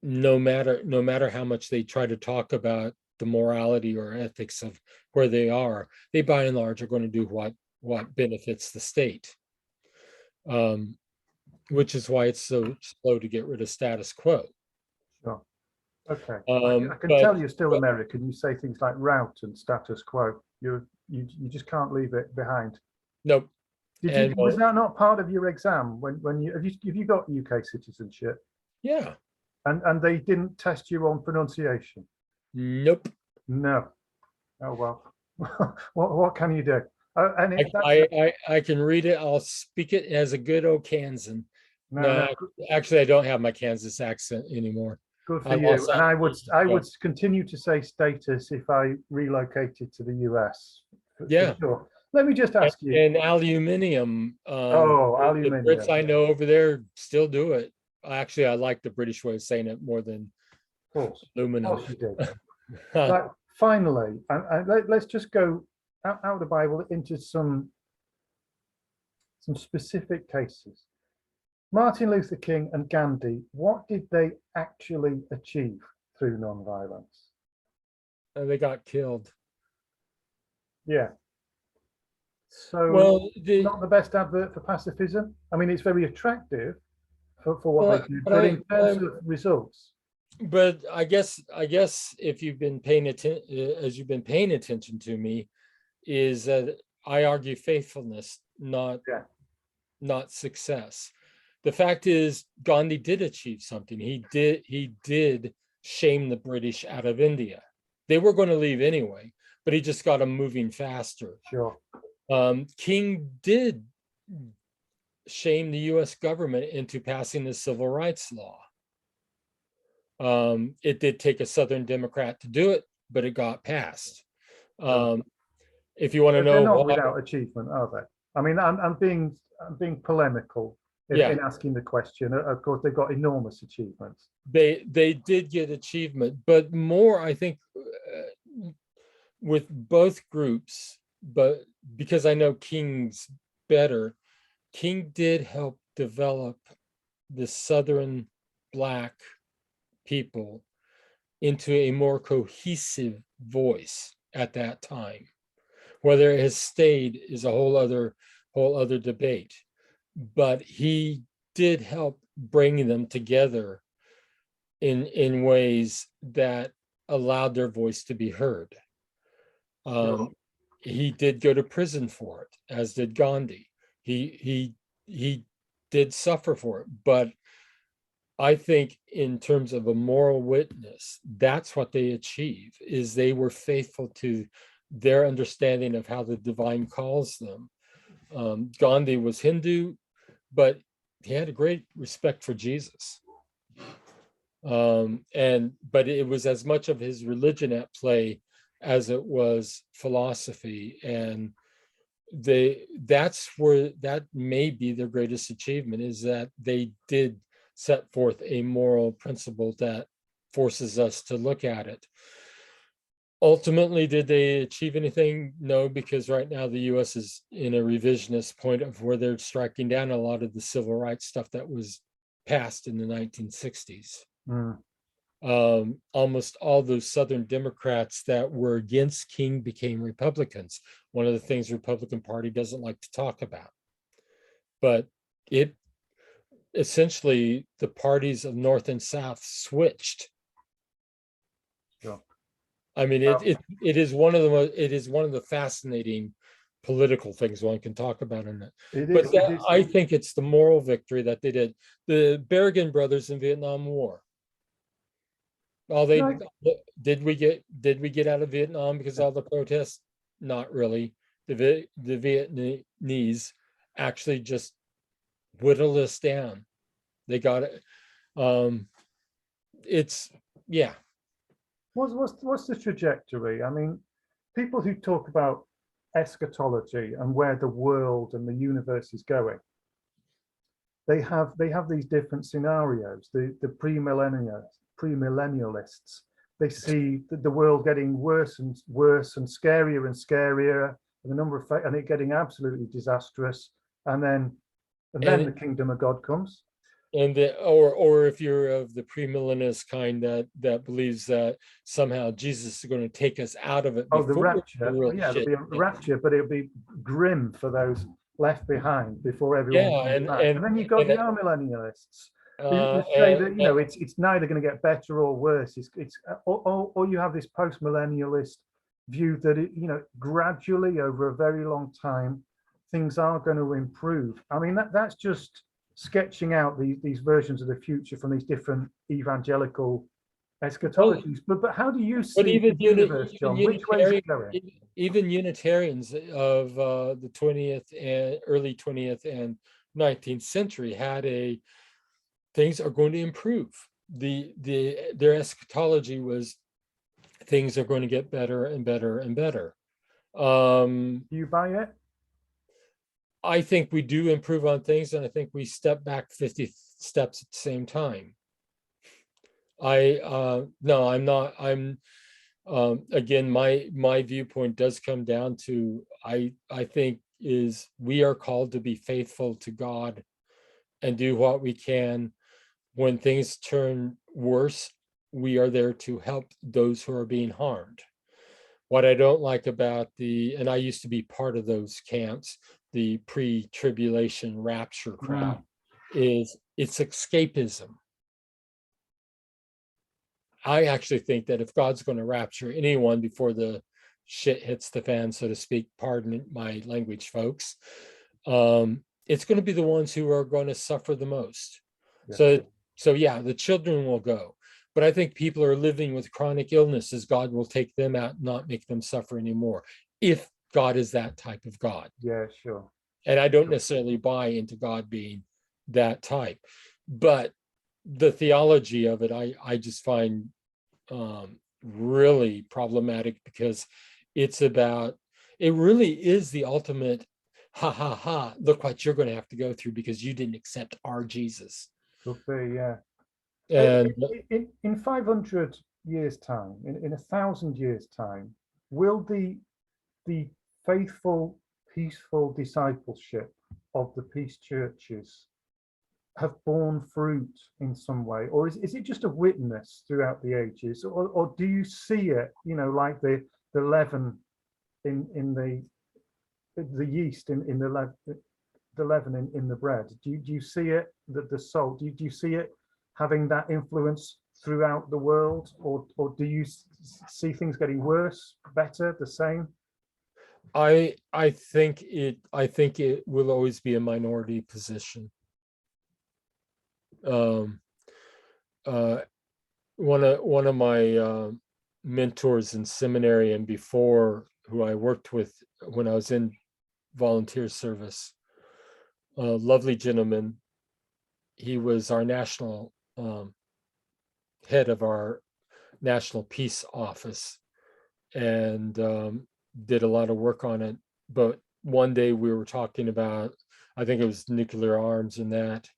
No matter how much they try to talk about the morality or ethics of where they are. They by and large are going to do what benefits the state, which is why it's so slow to get rid of status quo. Sure. Okay. I can But- tell you're still American. You say things like route and status quo. You just can't leave it behind. Nope. Was that not part of your exam when you have you got UK citizenship? Yeah. And they didn't test you on pronunciation? Nope. No. Oh well. what can you do? I can read it. I'll speak it as a good old Kansan. No, actually, I don't have my Kansas accent anymore. Good for you. And I would continue to say status if I relocated to the US. Yeah. Sure. Let me just ask you. And aluminium. Aluminium. The Brits I know over there still do it. Actually, I like the British way of saying it more than aluminum. Of course you do. But finally, let's just go out of the Bible into some specific cases. Martin Luther King and Gandhi, what did they actually achieve through nonviolence? They got killed. Yeah. So, well, not the best advert for pacifism. I mean, it's very attractive for what they do, but in terms of results. But I guess if you've been paying attention, as you've been paying attention to me, is that I argue faithfulness, not success. The fact is, Gandhi did achieve something. He did shame the British out of India. They were going to leave anyway, but he just got them moving faster. Sure. King did shame the U.S. government into passing the Civil Rights Law. It did take a Southern Democrat to do it, but it got passed. If you want to know, they're not without achievement, are they? I mean, I'm being polemical in asking the question. Of course, they've got enormous achievements. They did get achievement, but more, I think, with both groups. But because I know King's better, King did help develop the Southern Black people into a more cohesive voice at that time. Whether it has stayed is a whole other debate, but he did help bring them together in ways that allowed their voice to be heard. He did go to prison for it, as did Gandhi. He did suffer for it, but I think in terms of a moral witness, that's what they achieve, is they were faithful to their understanding of how the divine calls them. Gandhi was Hindu, but he had a great respect for Jesus. But it was as much of his religion at play as it was philosophy. And that's where that may be their greatest achievement, is that they did set forth a moral principle that forces us to look at it. Ultimately, did they achieve anything? No, because right now the US is in a revisionist point of where they're striking down a lot of the civil rights stuff that was passed in the 1960s. Almost all those Southern Democrats that were against King became Republicans. One of the things the Republican Party doesn't like to talk about. But it essentially, the parties of North and South switched. Sure. I mean, it is one of the fascinating political things one can talk about in it. I think it's the moral victory that they did. The Berrigan brothers in Vietnam War. Did we get out of Vietnam because of all the protests? Not really. The Vietnamese actually just whittled us down. They got it. What's the trajectory? I mean, people who talk about eschatology and where the world and the universe is going, they have these different scenarios. The premillennialists, they see the world getting worse and worse and scarier and scarier, and it getting absolutely disastrous, and then the kingdom of God comes. or if you're of the premillennialist kind that believes that somehow Jesus is going to take us out of it Oh, the before the rapture. real Yeah, there'll shit. be a rapture, but it'll be grim for those left behind before everyone Yeah, comes back. And then you've got the amillennialists who say that, you know, it's neither going to get better or worse. Or you have this post-millennialist view that it, you know, gradually over a very long time, things are going to improve. I mean, that's just sketching out these versions of the future from these different evangelical well, eschatologies. But how do you but see the universe, John? Which way is it going? even Unitarians of the 20th and early 20th and 19th century had things are going to improve. Their eschatology was things are going to get better and better and better. Do you buy it? I think we do improve on things, and I think we step back 50 steps at the same time. No, I'm not. I'm again, my viewpoint does come down to I think is we are called to be faithful to God and do what we can. When things turn worse, we are there to help those who are being harmed. What I don't like about and I used to be part of those camps, the pre-tribulation rapture crowd, is it's escapism. I actually think that if God's going to rapture anyone before the shit hits the fan, so to speak, pardon my language, folks, it's going to be the ones who are going to suffer the most. Yeah. So yeah, the children will go. But I think people are living with chronic illnesses. God will take them out, not make them suffer anymore, if God is that type of God. Yeah, sure. And I don't necessarily buy into God being that type. But the theology of it, I just find really problematic, because it really is the ultimate, ha ha ha, look what you're going to have to go through because you didn't accept our Jesus. Could be, yeah. And in 500 years' time, in 1,000 years' time, will the faithful, peaceful discipleship of the peace churches have borne fruit in some way, or is it just a witness throughout the ages, or do you see it, you know, like the leaven in the yeast in the leaven in the bread? Do you see it, that the salt, do you see it having that influence throughout the world, or do you see things getting worse, better, the same? I think it will always be a minority position. One of my mentors in seminary and before, who I worked with when I was in volunteer service, a lovely gentleman. He was our national head of our National Peace Office, and did a lot of work on it. But one day we were talking about, I think it was nuclear arms and that,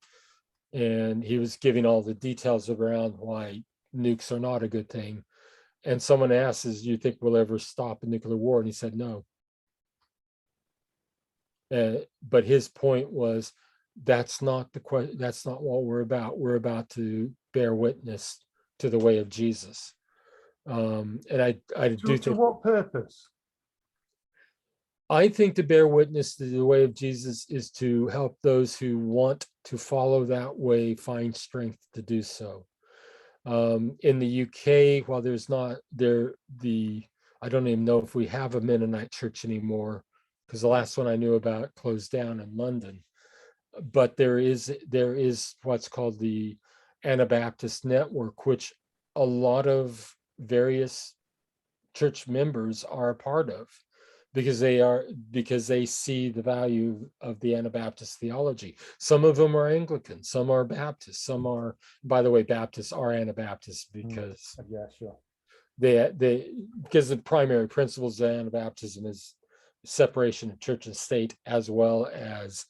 and he was giving all the details around why nukes are not a good thing. And someone asked, "Do you think we'll ever stop a nuclear war?" And he said, "No." But his point was, that's not the question. That's not what we're about. We're about to bear witness to the way of Jesus. And I do To think, what purpose? I think to bear witness to the way of Jesus is to help those who want to follow that way find strength to do so. In the UK, while there's not I don't even know if we have a Mennonite church anymore, because the last one I knew about closed down in London. But there is what's called the Anabaptist Network, which a lot of various church members are a part of, because they see the value of the Anabaptist theology. Some of them are Anglican, some are Baptist, some are, by the way, Baptists are Anabaptists because yeah, sure, because the primary principles of Anabaptism is separation of church and state, as well as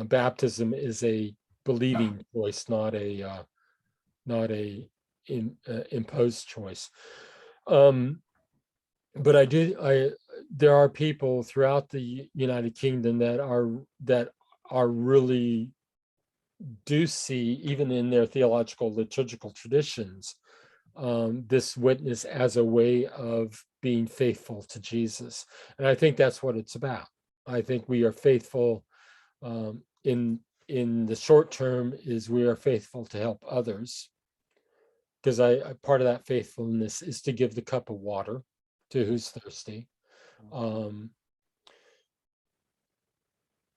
baptism is a believing choice, not a imposed choice. But there are people throughout the United Kingdom that are really do see, even in their theological liturgical traditions, this witness as a way of being faithful to Jesus. And I think that's what it's about. I think we are faithful in the short term is we are faithful to help others, because I part of that faithfulness is to give the cup of water to who's thirsty,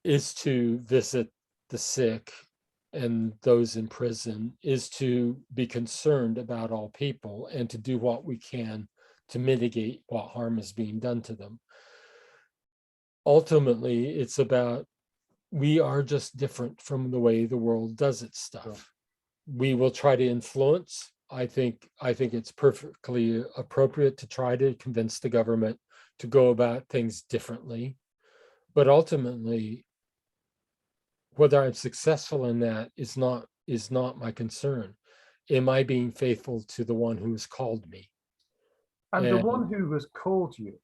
is to visit the sick and those in prison, is to be concerned about all people and to do what we can to mitigate what harm is being done to them. Ultimately, it's about, we are just different from the way the world does its stuff. We will try to influence. I think it's perfectly appropriate to try to convince the government to go about things differently. But ultimately, whether I'm successful in that is not my concern. Am I being faithful to the one who has called me? And the one who has called you,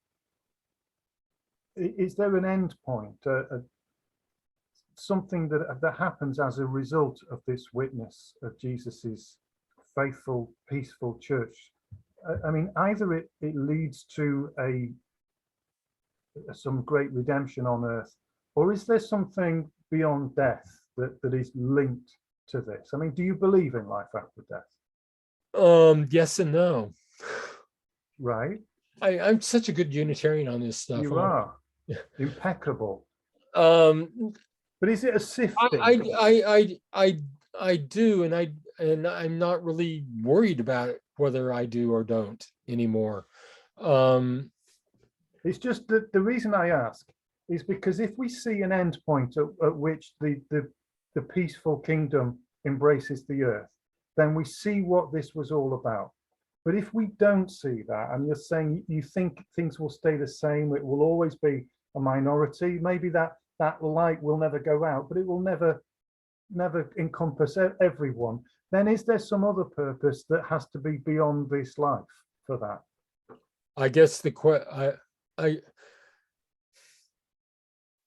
is there an end point, something that happens as a result of this witness of Jesus's faithful, peaceful church? I mean, either it leads to some great redemption on earth, or is there something beyond death that is linked to this? I mean, do you believe in life after death? Yes and no. Right. I'm such a good Unitarian on this stuff. You are impeccable. Um, But is it a sifting? I do, and I'm not really worried about whether I do or don't anymore. It's just that the reason I ask is because if we see an end point at which the peaceful kingdom embraces the earth, then we see what this was all about. But if we don't see that, and you're saying you think things will stay the same, it will always be a minority, maybe that light will never go out, but it will never encompass everyone, then is there some other purpose that has to be beyond this life for that? I guess I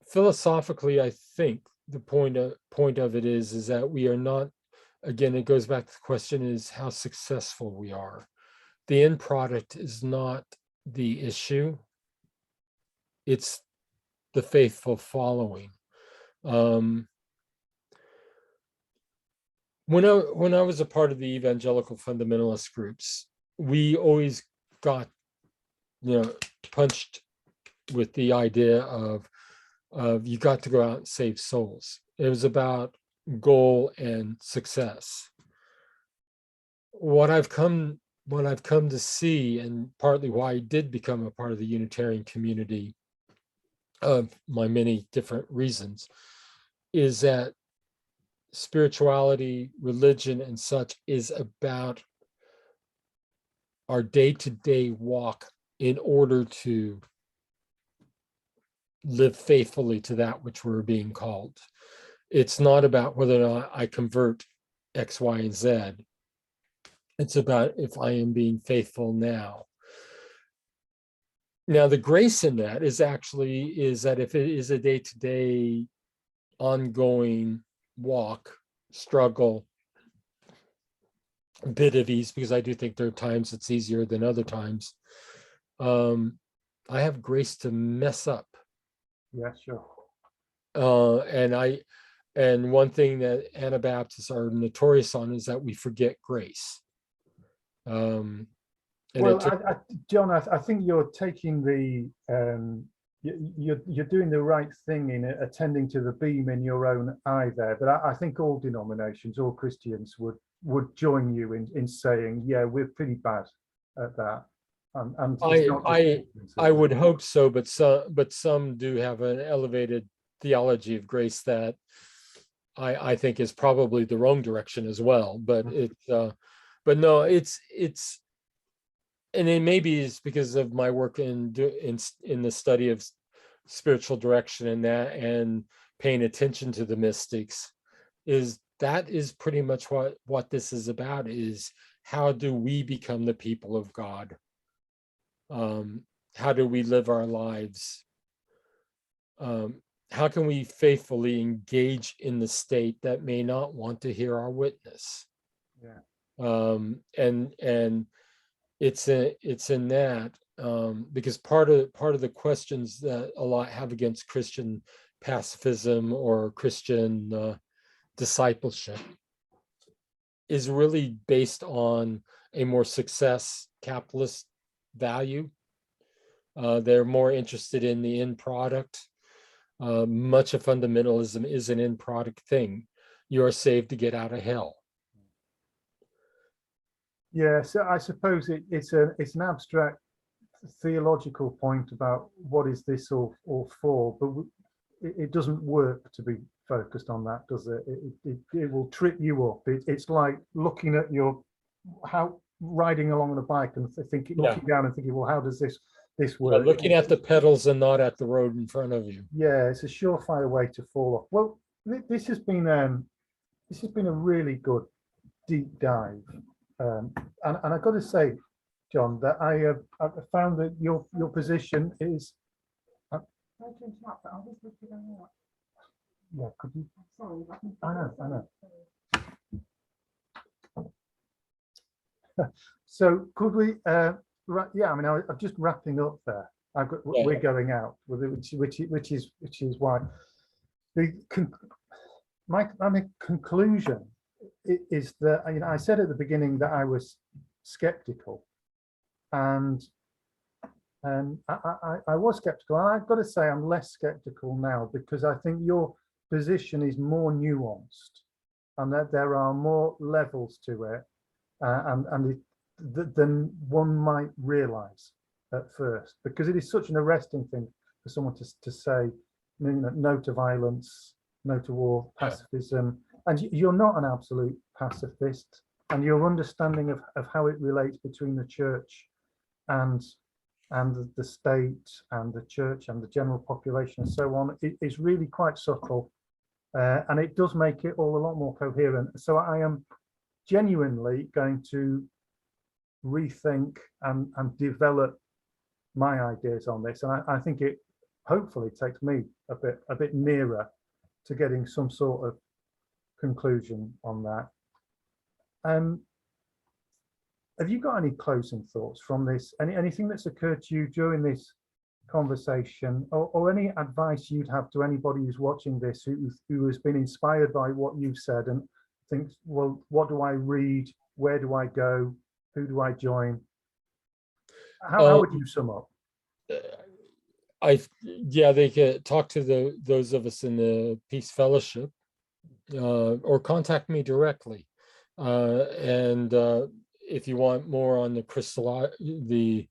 philosophically, I think the point of it is that we are not, again, it goes back to the question is how successful we are. The end product is not the issue. It's the faithful following. When I was a part of the evangelical fundamentalist groups, we always got, punched with the idea of you got to go out and save souls. It was about goal and success. What I've come to see, and partly why I did become a part of the Unitarian community of my many different reasons, is that spirituality, religion, and such is about our day-to-day walk in order to live faithfully to that which we're being called. It's not about whether or not I convert X, Y, and Z. It's about if I am being faithful now. Now, the grace in that is that if it is a day-to-day ongoing walk, struggle, a bit of ease, because I do think there are times it's easier than other times. I have grace to mess up. Yeah, sure. And one thing that Anabaptists are notorious on is that we forget grace. Well, John, I think you're taking you're doing the right thing in attending to the beam in your own eye there. But I think all denominations, all Christians would join you in saying, yeah, we're pretty bad at that. And I would hope so, but some do have an elevated theology of grace that I think is probably the wrong direction as well. But but no, it's and it maybe is because of my work in the study of spiritual direction and paying attention to the mystics, is pretty much what this is about, is how do we become the people of God? How do we live our lives how can we faithfully engage in the state that may not want to hear our witness? Yeah. And it's in that, because part of the questions that a lot have against Christian pacifism or Christian discipleship is really based on a more success capitalist value. They're more interested in the end product. Much of fundamentalism is an end product thing. You are saved to get out of hell. Yeah, so I suppose it's an abstract theological point about what is this all for, but it doesn't work to be focused on that, does it? It will trip you up. It's like looking at how riding along on a bike and looking down and thinking, well, how does this work? Looking at the pedals and not at the road in front of you. Yeah, it's a surefire way to fall off. Well, this has been a really good deep dive, and I've got to say, John, that I've found that your position is. Yeah, could you? I know. So could we? Yeah, I mean, I'm just wrapping up there. We're going out, which is why my conclusion is that, you know, I said at the beginning that I was skeptical, and I was skeptical, and I've got to say I'm less skeptical now, because I think your position is more nuanced, and that there are more levels to it, than one might realize at first, because it is such an arresting thing for someone to say, you know, no to violence, no to war, pacifism, and you're not an absolute pacifist, and your understanding of how it relates between the church and the state and the church and the general population and so on is really quite subtle, and it does make it all a lot more coherent. So I am genuinely going to rethink and develop my ideas on this, and I think it hopefully takes me a bit nearer to getting some sort of conclusion on that. Have you got any closing thoughts from this? Anything that's occurred to you during this conversation, or any advice you'd have to anybody who's watching this who has been inspired by what you've said and thinks, well, what do I read? Where do I go? Who do I join? How would you sum up? They could talk to those of us in the Peace Fellowship, or contact me directly. And if you want more on particularly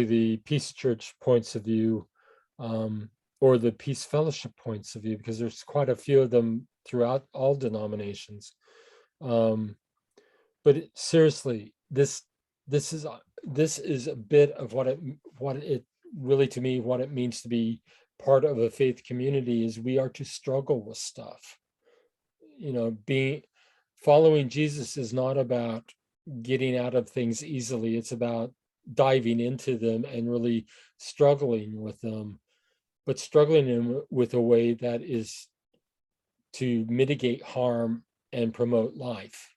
the Peace Church points of view, or the Peace Fellowship points of view, because there's quite a few of them throughout all denominations. But seriously, this is a bit of what it really, to me, what it means to be part of a faith community is we are to struggle with stuff. You know, following Jesus is not about getting out of things easily. It's about diving into them and really struggling with them, but struggling with a way that is to mitigate harm and promote life.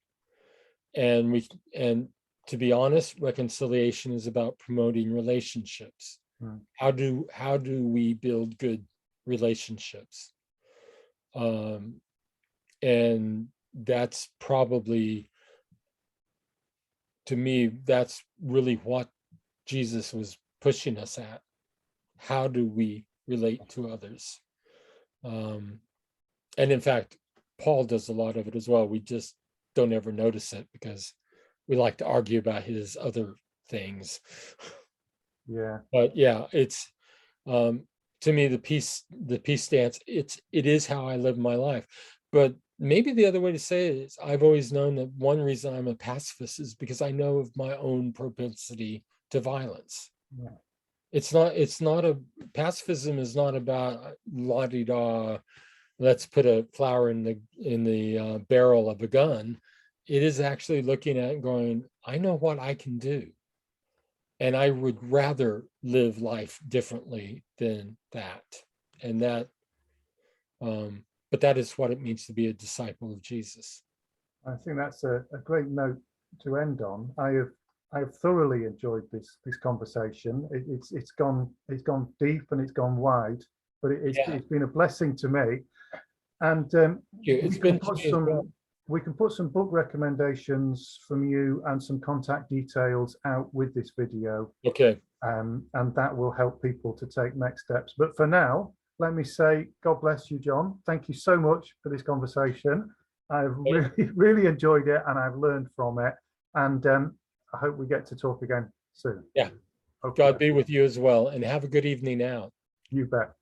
And to be honest, reconciliation is about promoting relationships. How do we build good relationships? And that's probably, to me, that's really what Jesus was pushing us at. How do we relate to others? And in fact, Paul does a lot of it as well. We just don't ever notice it because we like to argue about his other things. Yeah. But yeah, it's to me, the peace stance, it is how I live my life. But maybe the other way to say it is, I've always known that one reason I'm a pacifist is because I know of my own propensity to violence. Yeah. Pacifism is not about la-di-da, let's put a flower in the barrel of a gun. It is actually looking at and going, I know what I can do, and I would rather live life differently than that. and that, but that is what it means to be a disciple of Jesus. I think that's a great note to end on. I have thoroughly enjoyed this conversation. It's gone deep and it's gone wide, but it's been a blessing to me. And we can put some book recommendations from you and some contact details out with this video. Okay. And that will help people to take next steps. But for now, let me say, God bless you, John. Thank you so much for this conversation. I've really enjoyed it, and I've learned from it. And I hope we get to talk again soon. Yeah. Okay. God be with you as well, and have a good evening out. You bet.